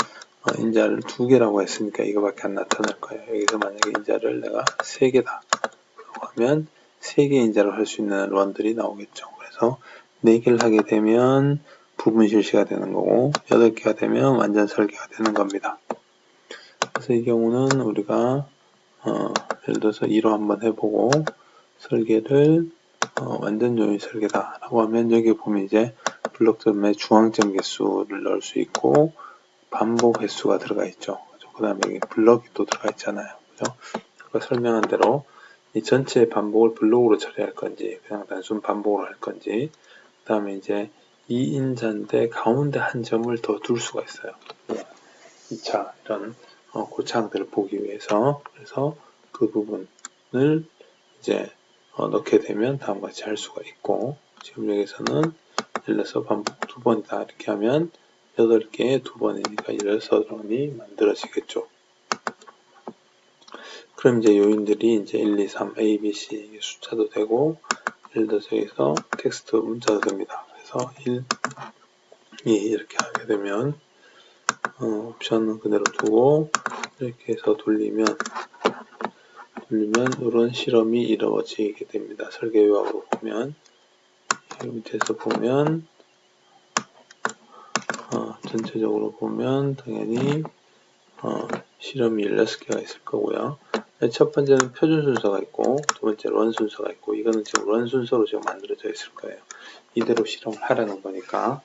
인자를 2개라고 했으니까 이거밖에 안 나타날 거예요. 여기서 만약에 인자를 내가 3개다 라고 하면 3개 인자를 할 수 있는 런들이 나오겠죠. 그래서 4개를 하게 되면 부분 실시가 되는 거고 8개가 되면 완전 설계가 되는 겁니다. 그래서 이 경우는 우리가 예를 들어서 2로 한번 해보고 설계를 완전 요인 설계다 라고 하면 여기 보면 이제 블록점에 중앙점 개수를 넣을 수 있고 반복 횟수가 들어가 있죠. 그 다음에 여기 블럭이 또 들어가 있잖아요. 그죠? 아까 설명한 대로 이 전체 반복을 블록으로 처리할 건지 그냥 단순 반복으로 할 건지 그 다음에 이제 2인자인데 가운데 한 점을 더 둘 수가 있어요. 2차 이런 고차항들을 보기 위해서. 그래서 그 부분을 이제 넣게 되면 다음과 같이 할 수가 있고, 지금 여기서는 예를 들어서 반복 2번이다 이렇게 하면 8개에 2번이니까 16번이 만들어지겠죠. 그럼 이제 요인들이 이제 1, 2, 3, A, B, C 숫자도 되고, 예를 들어서 여기서 텍스트 문자도 됩니다. 그래서 1, 2 이렇게 하게 되면 옵션은 그대로 두고 이렇게 해서 돌리면 이런 실험이 이루어지게 됩니다. 설계 요약으로 보면 여기 밑에서 보면 전체적으로 보면 당연히 실험이 16개가 있을 거고요. 첫 번째는 표준 순서가 있고 두 번째 런 순서가 있고 이거는 지금 런 순서로 지금 만들어져 있을 거예요. 이대로 실험을 하라는 거니까.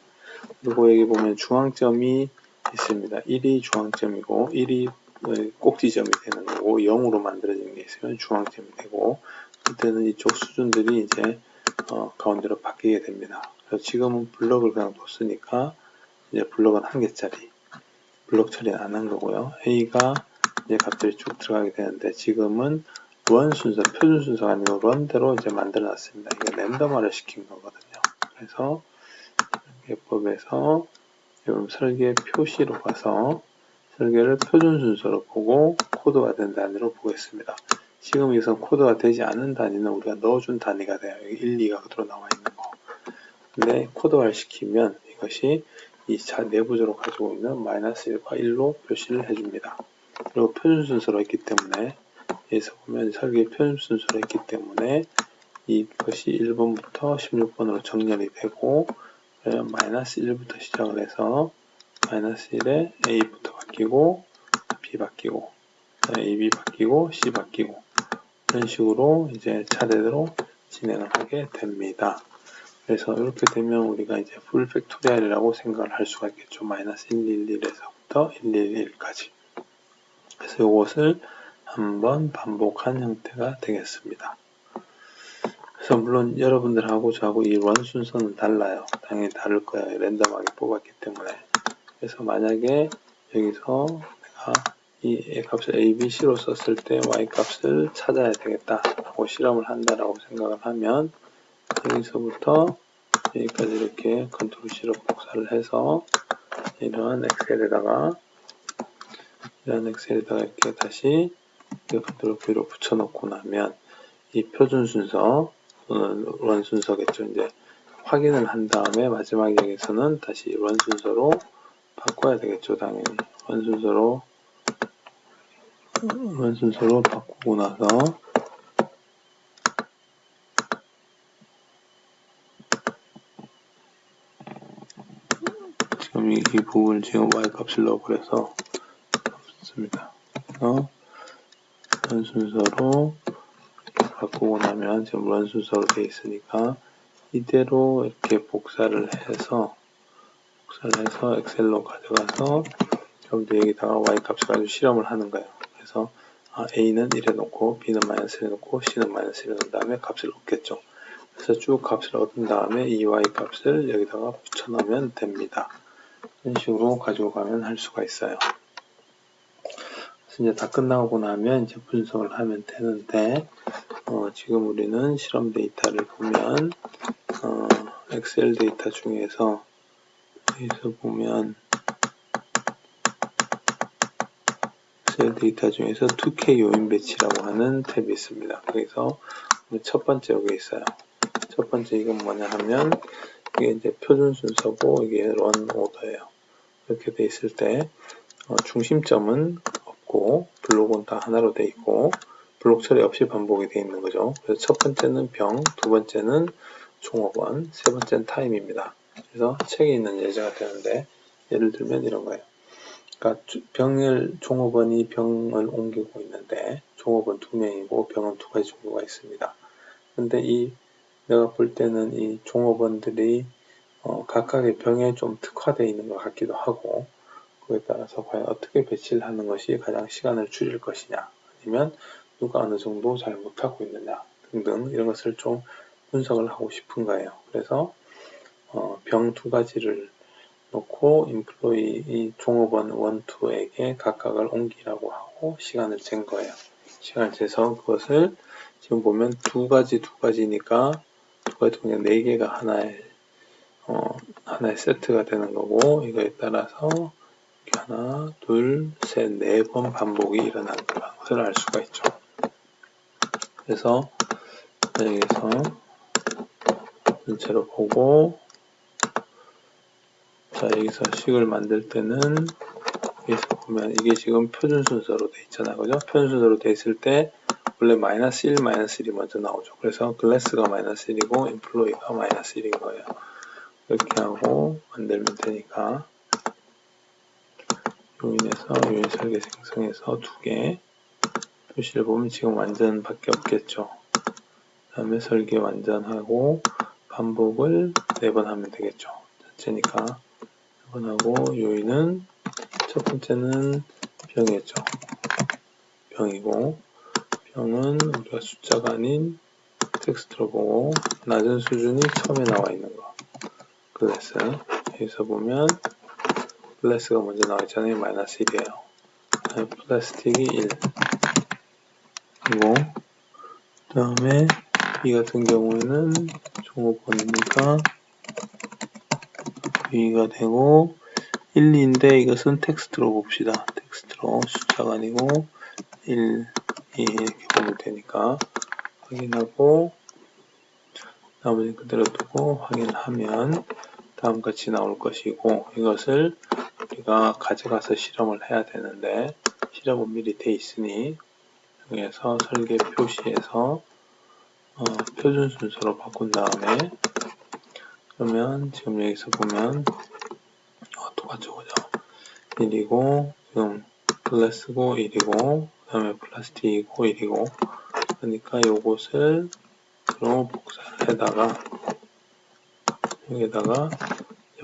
그리고 여기 보면 중앙점이 있습니다. 1이 중앙점이고 1이 꼭지점이 되는 거고 0으로 만들어진 게 있으면 중앙점이 되고 그때는 이쪽 수준들이 이제 가운데로 바뀌게 됩니다. 그래서 지금은 블럭을 그냥 뒀으니까 이제 블럭은 1개짜리 블럭 처리는 안 한 거고요. A가 이제 값들이 쭉 들어가게 되는데 지금은 런 순서, 표준 순서가 아니고 런대로 이제 만들어 놨습니다. 이게 랜덤화를 시킨 거거든요. 그래서 예법에서 여러분 설계 표시로 가서 설계를 표준 순서로 보고 코드가 된 단위로 보겠습니다. 지금 여기서 코드가 되지 않은 단위는 우리가 넣어준 단위가 돼요. 여기 1, 2가 그대로 나와 있는 거. 근데 코드화를 시키면 이것이 이 내부적으로 가지고 있는 -1과 1로 표시를 해줍니다. 그리고 표준 순서로 했기 때문에 여기서 보면 설계 표준 순서로 했기 때문에 이것이 1번부터 16번으로 정렬이 되고 -1부터 시작을 해서 -1에 A부터 바뀌고 B 바뀌고 AB 바뀌고 C 바뀌고 이런 식으로 이제 차례대로 진행을 하게 됩니다. 그래서 이렇게 되면 우리가 이제 풀 팩토리얼이라고 생각을 할 수가 있겠죠. -111에서부터 111까지. 그래서 이것을 한번 반복한 형태가 되겠습니다. 그래서 물론 여러분들하고 저하고 이 런 순서는 달라요. 당연히 다를 거예요. 랜덤하게 뽑았기 때문에. 그래서 만약에 여기서 내가 이 값을 A, B, C로 썼을 때 Y 값을 찾아야 되겠다 라고 실험을 한다라고 생각을 하면 여기서부터 여기까지 이렇게 컨트롤 C로 복사를 해서 이런 엑셀에다가 이렇게 다시 컨트롤 V로 붙여놓고 나면 이 표준 순서 또는 런 순서겠죠. 이제 확인을 한 다음에 마지막 여기서는 다시 런 순서로 바꿔야 되겠죠. 당연히 런 순서로 바꾸고 나서 지금 이 부분을 지금 Y 값을 넣어버려서 없습니다. 런 순서로 바꾸고 나면 지금 런 순서로 되어 있으니까 이대로 이렇게 복사를 해서 엑셀로 가져가서 여러분들 여기다가 Y 값을 가지고 실험을 하는 거예요. 그래서 A는 1에 놓고 B는 -1에 놓고 C는 -1에 놓은 다음에 값을 얻겠죠. 그래서 쭉 값을 얻은 다음에 이 Y 값을 여기다가 붙여넣으면 됩니다. 이런 식으로 가지고 가면 할 수가 있어요. 그래서 이제 다 끝나고 나면 이제 분석을 하면 되는데 지금 우리는 실험 데이터를 보면 엑셀 데이터 중에서 여기서 보면 엑셀 데이터 중에서 2K 요인 배치라고 하는 탭이 있습니다. 그래서 첫 번째 여기 있어요. 첫 번째 이건 뭐냐 하면 이게 이제 표준 순서고 이게 런 오더예요. 이렇게 돼 있을 때 중심점은 없고 블록은 다 하나로 돼 있고 블록 처리 없이 반복이 돼 있는 거죠. 그래서 첫 번째는 병, 두 번째는 종업원, 세 번째는 타임입니다. 그래서 책에 있는 예제가 되는데 예를 들면 이런 거예요. 그러니까 종업원이 병을 옮기고 있는데 종업원 2명이고 병은 2가지 종류가 있습니다. 근데 내가 볼 때는 이 종업원들이 각각의 병에 좀 특화되어 있는 것 같기도 하고, 그에 따라서 과연 어떻게 배치를 하는 것이 가장 시간을 줄일 것이냐, 아니면 누가 어느 정도 잘 못하고 있느냐 등등 이런 것을 좀 분석을 하고 싶은 거예요. 그래서 병 두 가지를 놓고 인플로이 이 종업원 1, 2에게 각각을 옮기라고 하고 시간을 잰 거예요. 시간을 재서 그것을 지금 보면 두 가지니까 두 가지 그냥 4개가 하나의 세트가 되는 거고, 이거에 따라서 하나, 둘, 셋, 4번 반복이 일어나는 것을 알 수가 있죠. 그래서 여기서 전체로 보고, 자, 여기서 식을 만들 때는 여기서 보면 이게 지금 표준 순서로 돼 있잖아요. 그죠? 표준 순서로 돼 있을 때 원래 -1, -1이 먼저 나오죠. 그래서 클래스가 -1이고 인플로이가 -1인 거예요. 이렇게 하고 만들면 되니까 요인 설계 생성해서 2개 표시를 보면 지금 완전 밖에 없겠죠. 그 다음에 설계 완전하고 반복을 4번 하면 되겠죠. 전체니까 4번 하고, 요인은 첫 번째는 병이었죠. 병이고, 병은 우리가 숫자가 아닌 텍스트로 보고 낮은 수준이 처음에 나와 있는 거, 클래스. 여기서 보면 클래스가 먼저 나와 있잖아요. -1이에요. 플라스틱이 1 그리고 그 다음에 B 같은 경우에는 종업원이니까 B가 되고 1, 2인데 이것은 텍스트로 봅시다. 텍스트로 숫자가 아니고 1, 2 이렇게 보면 되니까 확인하고 나머지 그대로 두고 확인하면 다음같이 나올 것이고, 이것을 우리가 가져가서 실험을 해야 되는데 실험은 미리 돼 있으니 여기에서 설계 표시에서 표준 순서로 바꾼 다음에, 그러면 지금 여기서 보면 똑같죠, 그죠? 1이고 지금 클래스고 1이고 그 다음에 플라스틱이고 1이고, 그러니까 요것을 복사를 해다가 여기다가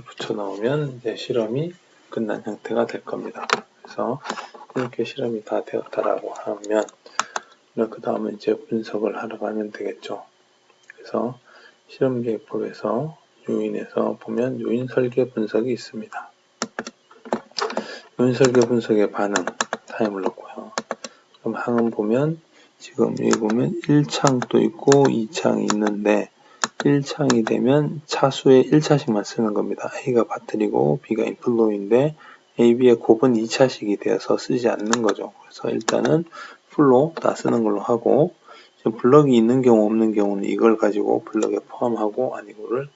붙여 넣으면 이제 실험이 끝난 형태가 될 겁니다. 그래서 이렇게 실험이 다 되었다라고 하면 그 다음에 이제 분석을 하러 가면 되겠죠. 그래서 실험 계획법에서 요인에서 보면 요인 설계 분석이 있습니다. 요인 설계 분석의 반응 타임을 넣고요. 그럼 항은 보면 지금 여기 보면 1창도 있고 2창이 있는데 1창이 되면 차수의 1차씩만 쓰는 겁니다. A가 배터리고 B가 인플로우인데 A, B의 곱은 2차씩이 되어서 쓰지 않는 거죠. 그래서 일단은 풀로 다 쓰는 걸로 하고, 지금 블럭이 있는 경우 없는 경우는 이걸 가지고 블럭에 포함하고 아니고를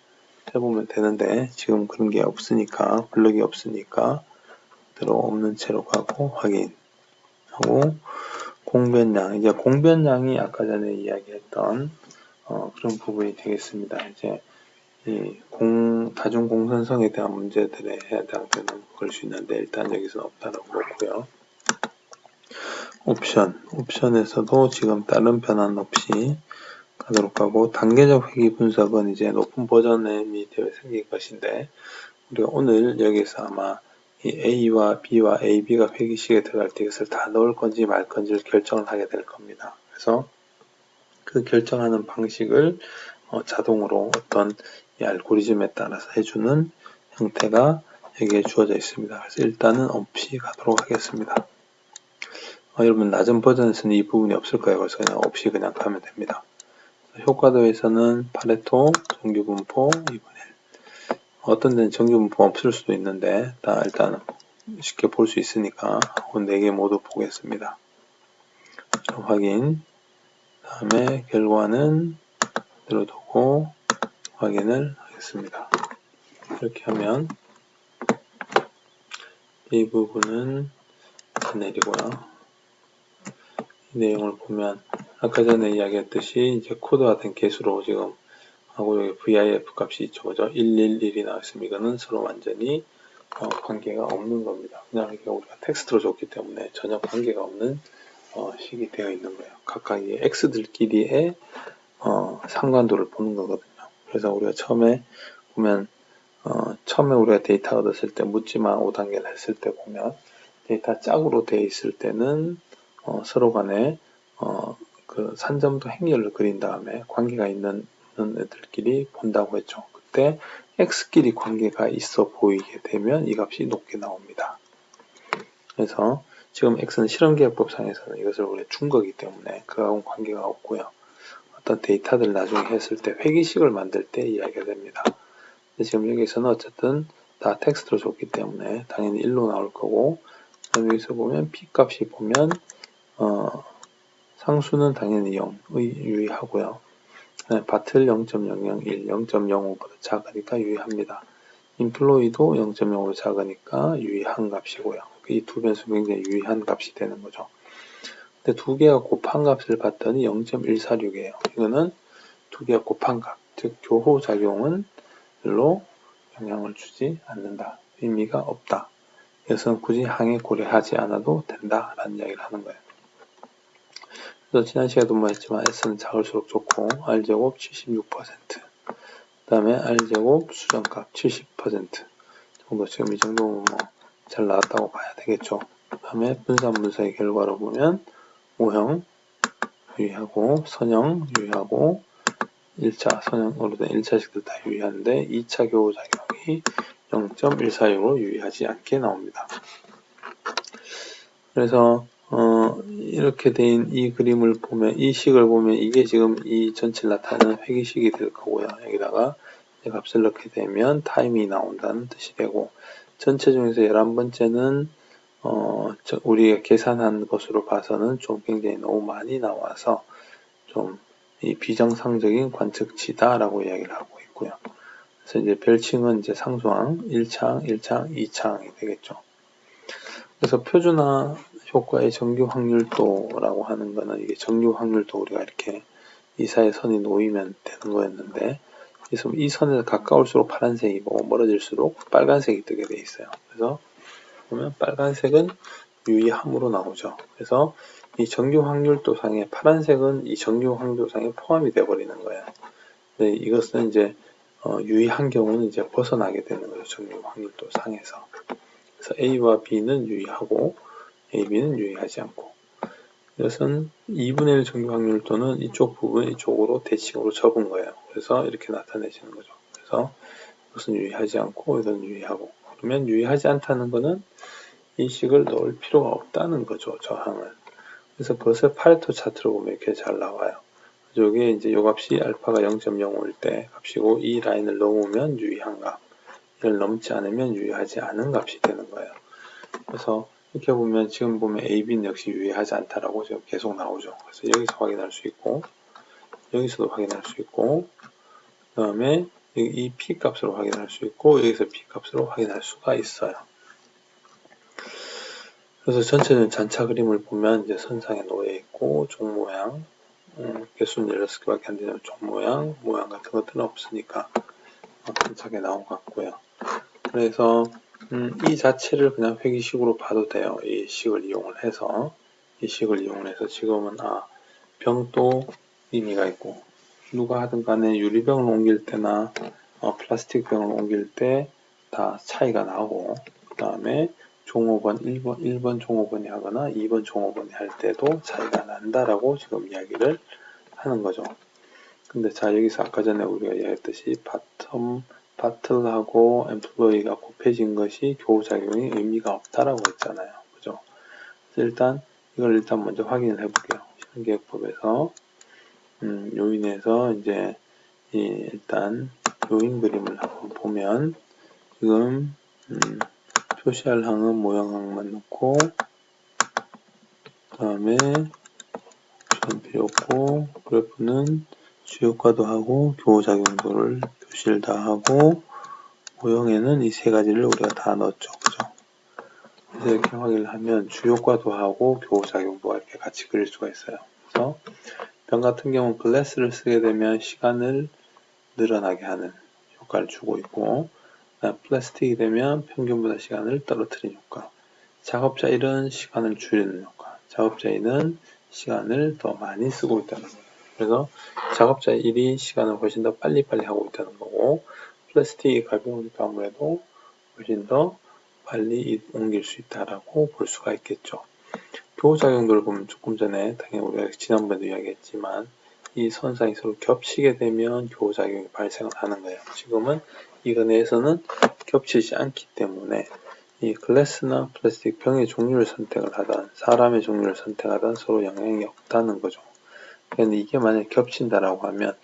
해보면 되는데 지금 그런 게 없으니까, 블럭이 없으니까 그대로 없는 채로 가고 확인하고, 공변량, 이제 공변량이 아까 전에 이야기했던 그런 부분이 되겠습니다. 이제 이 다중공선성에 대한 문제들에 해당되는 걸 수 있는데 일단 여기서 없다라고 놓고요. 옵션에서도 지금 다른 변화는 없이 가도록 하고, 단계적 회귀 분석은 이제 높은 버전이 되어 생길 것인데 우리가 오늘 여기서 아마 이 A와 B와 A, B가 회귀식에 들어갈 때 이것을 다 넣을 건지 말 건지를 결정을 하게 될 겁니다. 그래서 그 결정하는 방식을 자동으로 어떤 이 알고리즘에 따라서 해주는 형태가 여기에 주어져 있습니다. 그래서 일단은 없이 가도록 하겠습니다. 여러분 낮은 버전에서는 이 부분이 없을 거예요. 그래서 그냥 없이 그냥 가면 됩니다. 효과도에서는 파레토, 정규분포, 2분의 1. 어떤 데는 정규분포 없을 수도 있는데 일단은 쉽게 볼 수 있으니까 4개 모두 보겠습니다. 확인. 다음에 결과는 그대로 두고 확인을 하겠습니다. 이렇게 하면 이 부분은 내리고요. 이 내용을 보면 아까 전에 이야기했듯이 이제 코드화된 개수로 지금 하고 여기 VIF 값이 있죠. 그죠? 111이 나왔으면 이거는 서로 완전히 관계가 없는 겁니다. 그냥 이게 우리가 텍스트로 줬기 때문에 전혀 관계가 없는 식이 되어 있는 거예요. 각각 이 X들끼리의 상관도를 보는 거거든요. 그래서 우리가 처음에 보면 처음에 우리가 데이터 얻었을 때 묻지마 5단계를 했을 때 보면 데이터 짝으로 되어 있을 때는 서로 간에 그 산점도 행렬을 그린 다음에 관계가 있는 애들끼리 본다고 했죠. 그때 x끼리 관계가 있어 보이게 되면 이 값이 높게 나옵니다. 그래서 지금 x는 실험계획법상에서는 이것을 우리가 준 거기 때문에 그하고는 관계가 없고요. 어떤 데이터들 나중에 했을 때 회기식을 만들 때 이야기가 됩니다. 지금 여기서는 어쨌든 다 텍스트로 줬기 때문에 당연히 1로 나올 거고, 여기서 보면 p 값이 보면 상수는 당연히 0의 유의하고요. 바틀 0.001, 0.05보다 작으니까 유의합니다. 인플로이도 0.05보다 작으니까 유의한 값이고요. 이 두 변수 굉장히 유의한 값이 되는 거죠. 근데 두 개가 곱한 값을 봤더니 0.146이에요. 이거는 두 개가 곱한 값, 즉 교호작용은 별로 영향을 주지 않는다. 의미가 없다. 이것은 굳이 항에 고려하지 않아도 된다. 라는 이야기를 하는 거예요. 그래서 지난 시간에도 했지만 S는 작을수록 좋고 R제곱 76%, 그 다음에 R제곱 수정값 70% 정도, 지금 이 정도면 잘 나왔다고 봐야 되겠죠. 그 다음에 분산분사의 결과로 보면 O형 유의하고 선형 유의하고 1차 선형으로 된 1차식들 다 유의하는데 2차 교호작용이 0.146으로 유의하지 않게 나옵니다. 그래서 이렇게 된 이 그림을 보면, 이 식을 보면 이게 지금 이 전체를 나타내는 회기식이 될 거고요. 여기다가 값을 넣게 되면 타임이 나온다는 뜻이 되고, 전체 중에서 11번째는 우리가 계산한 것으로 봐서는 좀 굉장히 너무 많이 나와서 좀 이 비정상적인 관측치다라고 이야기를 하고 있고요. 그래서 이제 별칭은 이제 상수항 1창, 1창, 2창이 되겠죠. 그래서 표준화 효과의 정규 확률도라고 하는 거는, 이게 정규 확률도 우리가 이렇게 이 사이에 선이 놓이면 되는 거였는데, 그래서 이 선에 가까울수록 파란색이고 멀어질수록 빨간색이 뜨게 돼 있어요. 그래서 보면 빨간색은 유의함으로 나오죠. 그래서 이 정규 확률도상의 파란색은 이 정규 확률도상에 포함이 되어 버리는 거예요. 근데 이것은 이제 유의한 경우는 이제 벗어나게 되는 거죠. 정규 확률도상에서. 그래서 A와 B는 유의하고 A, B는 유의하지 않고, 이것은 2분의 1 정규 확률도는 이쪽 부분 이쪽으로 대칭으로 접은 거예요. 그래서 이렇게 나타내지는 거죠. 그래서 이것은 유의하지 않고 이것은 유의하고, 그러면 유의하지 않다는 것은 이 식을 넣을 필요가 없다는 거죠. 저항을. 그래서 그것을 파레토 차트로 보면 이렇게 잘 나와요. 여기에 이제 요 값이 알파가 0.05일 때 값이고, 이 라인을 넘으면 유의한 값, 이를 넘지 않으면 유의하지 않은 값이 되는 거예요. 그래서 이렇게 보면 지금 보면 AB는 역시 유의하지 않다라고 지금 계속 나오죠. 그래서 여기서 확인할 수 있고, 여기서도 확인할 수 있고, 그 다음에 이 P 값으로 확인할 수 있고, 여기서 P 값으로 확인할 수가 있어요. 그래서 전체는 잔차 그림을 보면 이제 선상에 놓여 있고, 종 모양, 개수는 16개밖에 안 되지만 종 모양 같은 것들은 없으니까 괜찮게 나온 것 같고요. 그래서 이 자체를 그냥 회기식으로 봐도 돼요. 이 식을 이용을 해서 지금은 병도 의미가 있고, 누가 하든 간에 유리병을 옮길 때나 플라스틱 병을 옮길 때 다 차이가 나고, 그 다음에 종업원 1번 종업원이 하거나 2번 종업원이 할 때도 차이가 난다라고 지금 이야기를 하는 거죠. 근데 자, 여기서 아까 전에 우리가 이야기했듯이 바틀하고 엠플로이가 곱해진 것이 교호작용이 의미가 없다라고 했잖아요. 그죠? 그래서 일단 이걸 먼저 확인을 해볼게요. 실험계획법에서 요인에서 이제 일단 요인 그림을 한번 보면, 지금 표시할 항은 모형항만 넣고, 그 다음에 표시는 필요 없고, 그래프는 주요과도 하고 교호작용도를 표시를 다 하고, 모형에는 이 세 가지를 우리가 다 넣었죠. 그죠? 그래서 이렇게 확인을 하면 주요과도 하고 교호작용도가 이렇게 같이 그릴 수가 있어요. 그래서 병 같은 경우는 글래스를 쓰게 되면 시간을 늘어나게 하는 효과를 주고 있고, 플라스틱이 되면 평균보다 시간을 떨어뜨리는 효과, 작업자 1은 시간을 줄이는 효과, 작업자 2는 시간을 더 많이 쓰고 있다는 거예요. 그래서 작업자 1이 시간을 훨씬 더 빨리빨리 하고 있다는 거고, 플라스틱이 가벼우니까 아무래도 훨씬 더 빨리 옮길 수 있다라고 볼 수가 있겠죠. 교호작용들을 보면 조금 전에 당연히 우리가 지난번에도 이야기했지만 이 선상이 서로 겹치게 되면 교호작용이 발생을 하는 거예요. 지금은 이 근해에서는 겹치지 않기 때문에 이 글래스나 플라스틱 병의 종류를 선택을 하든 사람의 종류를 선택하든 서로 영향이 없다는 거죠. 그런데 이게 만약 겹친다라고 하면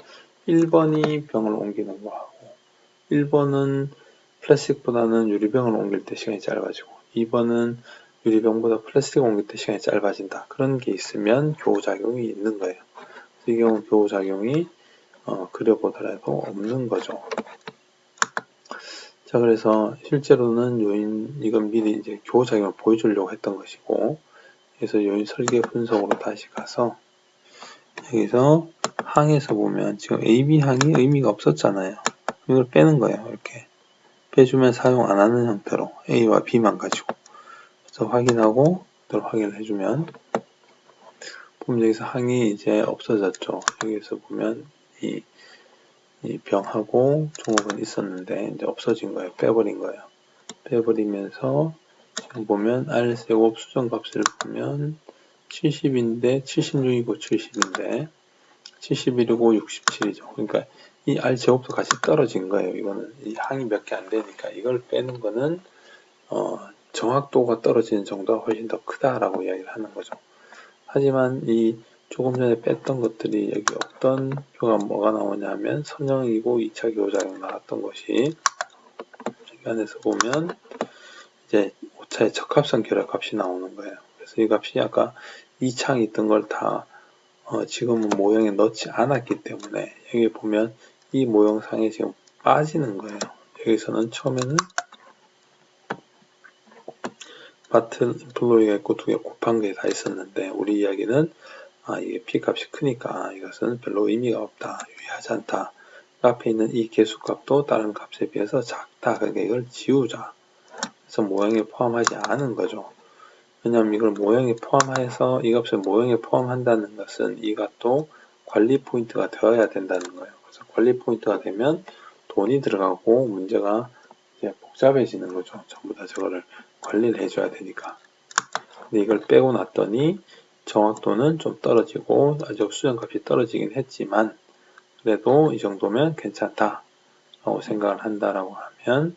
1번이 병을 옮기는 거하고 1번은 플라스틱보다는 유리병을 옮길 때 시간이 짧아지고 2번은 유리병보다 플라스틱을 옮길 때 시간이 짧아진다. 그런 게 있으면 교호작용이 있는 거예요. 이 경우 교호작용이 그려보더라도 없는 거죠. 자, 그래서 실제로는 이건 미리 이제 교호작용을 보여주려고 했던 것이고, 그래서 요인 설계 분석으로 다시 가서, 여기서 항에서 보면 지금 AB 항이 의미가 없었잖아요. 이걸 빼는 거예요. 이렇게. 빼주면 사용 안 하는 형태로 A와 B만 가지고. 그래서 확인하고, 그대로 확인을 해주면, 보면 여기서 항이 이제 없어졌죠. 여기서 보면 이 병하고 종업은 있었는데 이제 없어진 거예요. 빼버린 거예요. 빼버리면서 지금 보면 RS제곱 수정값을 보면 70인데 76이고 70인데 71이고 67이죠. 그러니까 이 R제곱도 같이 떨어진 거예요. 이거는 이 항이 몇 개 안 되니까 이걸 빼는 거는 정확도가 떨어지는 정도가 훨씬 더 크다라고 이야기를 하는 거죠. 하지만 이 조금 전에 뺐던 것들이 여기 어떤 표가 뭐가 나오냐면 선형이고 2차 교호작용 나왔던 것이 여기 안에서 보면 이제 오차의 적합성 결합값이 나오는 거예요. 그래서 이 값이 아까 이 창이 있던 걸 다 지금은 모형에 넣지 않았기 때문에 여기 보면 이 모형상에 지금 빠지는 거예요. 여기서는 처음에는 바틀 플로이가 있고 두 개 곱한 게 다 있었는데 우리 이야기는 이게 P값이 크니까 이것은 별로 의미가 없다. 유의하지 않다. 앞에 있는 이 개수값도 다른 값에 비해서 작다. 그러니까 이걸 지우자. 그래서 모형에 포함하지 않은 거죠. 왜냐하면 이걸 모형에 포함해서 이 값을 모형에 포함한다는 것은 이 값도 관리 포인트가 되어야 된다는 거예요. 그래서 관리 포인트가 되면 돈이 들어가고 문제가 이제 복잡해지는 거죠. 전부 다 저거를 관리를 해줘야 되니까. 근데 이걸 빼고 났더니 정확도는 좀 떨어지고 아주 수정값이 떨어지긴 했지만 그래도 이 정도면 괜찮다 라고 생각을 한다라고 하면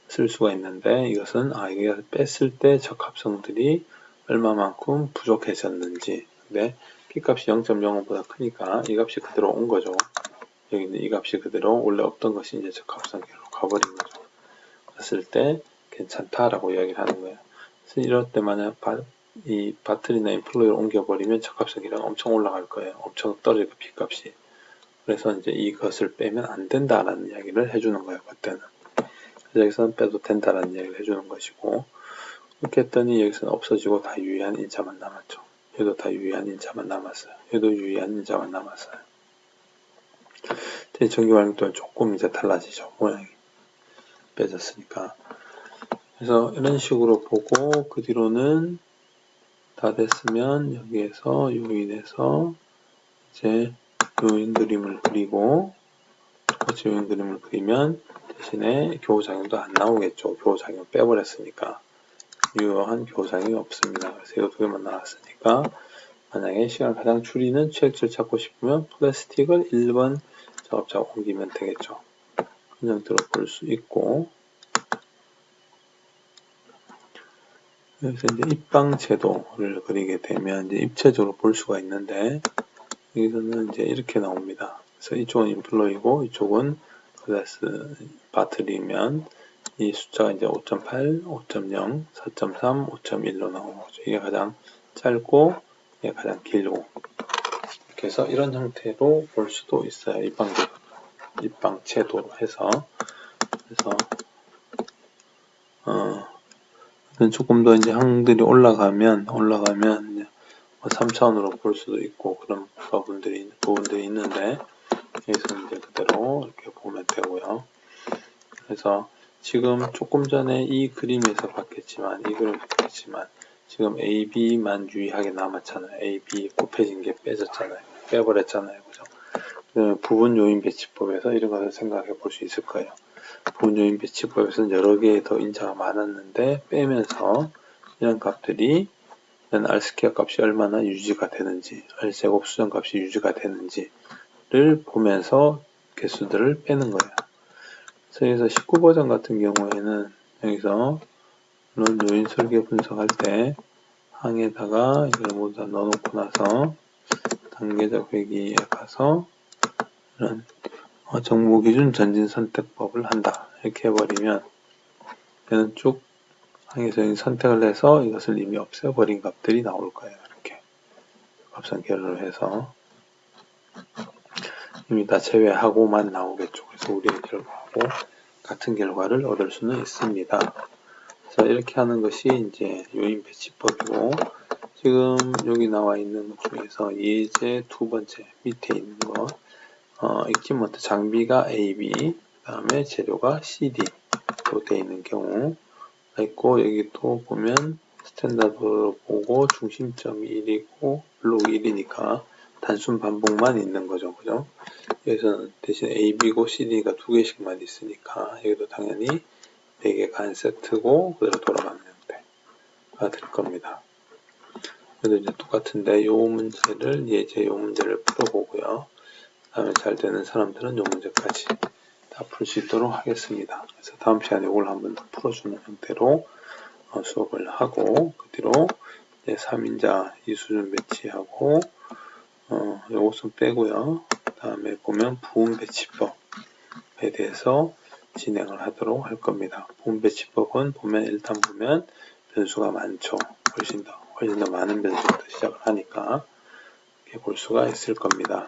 쓸 수가 있는데 이것은 이게 뺐을 때 적합성들이 얼마만큼 부족해졌는지. 근데 P값이 0.05보다 크니까 이 값이 그대로 온 거죠. 여기 있는 이 값이 그대로 원래 없던 것이 이제 적합성계로 가버린 거죠. 그랬을 때 괜찮다라고 이야기를 하는 거예요. 그래서 이럴 때 만약 이 바틀이나 인플로이를 옮겨버리면 적합성이랑 엄청 올라갈 거예요. 엄청 떨어질 거 P값이. 그래서 이제 이것을 빼면 안 된다라는 이야기를 해주는 거예요. 그때는. 그래서 여기서는 빼도 된다라는 이야기를 해주는 것이고 이렇게 했더니 여기서는 없어지고 다 유의한 인자만 남았죠. 여기도 다 유의한 인자만 남았어요. 여기도 유의한 인자만 남았어요. 전기활용도는 조금 이제 달라지죠. 모양이 빼졌으니까. 그래서 이런 식으로 보고 그 뒤로는 다 됐으면 여기에서 요인에서 이제 요인 그림을 그리고 똑같이 요인 그림을 그리면 대신에 교호작용도 안 나오겠죠. 교호작용 빼버렸으니까 유효한 교호작용이 없습니다. 그래서 이거 두 개만 나왔으니까 만약에 시간을 가장 줄이는 취약점을 찾고 싶으면 플라스틱을 1번 작업자가 옮기면 되겠죠. 그런 형태로 볼 수 있고 여기서 이제 입방 제도를 그리게 되면 이제 입체적으로 볼 수가 있는데 여기서는 이제 이렇게 나옵니다. 그래서 이쪽은 인플로이고 이쪽은 클래스 바틀이면 이 숫자가 이제 5.8, 5.0, 4.3, 5.1로 나오는 거죠. 이게 가장 짧고 이게 가장 길고 이렇게 해서 이런 형태로 볼 수도 있어요. 입방체도로 해서 그래서 조금 더 이제 항들이 올라가면 3차원으로 볼 수도 있고 그런 부분들이 있는데 여기서 이제 그대로 이렇게 보면 되고요. 그래서 지금 조금 전에 이 그림에서 봤겠지만 지금 AB만 유의하게 남았잖아요. AB 곱해진 게 빼졌잖아요. 빼버렸잖아요. 그죠? 부분 요인 배치법에서 이런 것을 생각해 볼 수 있을 거예요. 부분 요인 배치법에서는 여러 개의 더 인자가 많았는데 빼면서 이런 값들이 R스퀘어 값이 얼마나 유지가 되는지, R제곱 수정 값이 유지가 되는지를 보면서 개수들을 빼는 거예요. 그래서 19버전 같은 경우에는 여기서 이런 요인 설계 분석할 때 항에다가 이걸 모두 다 넣어놓고 나서 단계적 회귀에 가서 이런 정보기준 전진 선택법을 한다. 이렇게 해버리면 얘는 쭉 항에서 선택을 해서 이것을 이미 없애버린 값들이 나올 거예요. 이렇게 값선 계류를 해서 이미 다 제외하고만 나오겠죠. 그래서 우리의 결과하고 같은 결과를 얻을 수는 있습니다. 그래서 이렇게 하는 것이 이제 요인 배치법이고, 지금 여기 나와 있는 것 중에서 예제 두 번째 밑에 있는 거, 에퀴먼트 장비가 AB, 그 다음에 재료가 CD로 되어 있는 경우 있고, 여기 또 보면 스탠다드로 보고 중심점이 1이고 블록 1이니까 단순 반복만 있는 거죠. 그죠? 여기서는 대신 AB고 CD가 두 개씩만 있으니까 여기도 당연히 4개가 한 세트고 그대로 돌아가는 형태가 될 겁니다. 그래도 이제 똑같은데 요 문제를 예제 요 문제를 풀어보고요. 다음에 잘 되는 사람들은 요 문제까지 다 풀 수 있도록 하겠습니다. 그래서 다음 시간에 이걸 한번 더 풀어주는 형태로 수업을 하고, 그 뒤로 3인자 이수준 배치하고 요것은 빼고요. 다음에 보면 부분 배치법에 대해서 진행을 하도록 할 겁니다. 부분 배치법은 일단 보면 변수가 많죠. 훨씬 더 많은 변수부터 시작을 하니까 이렇게 볼 수가 있을 겁니다.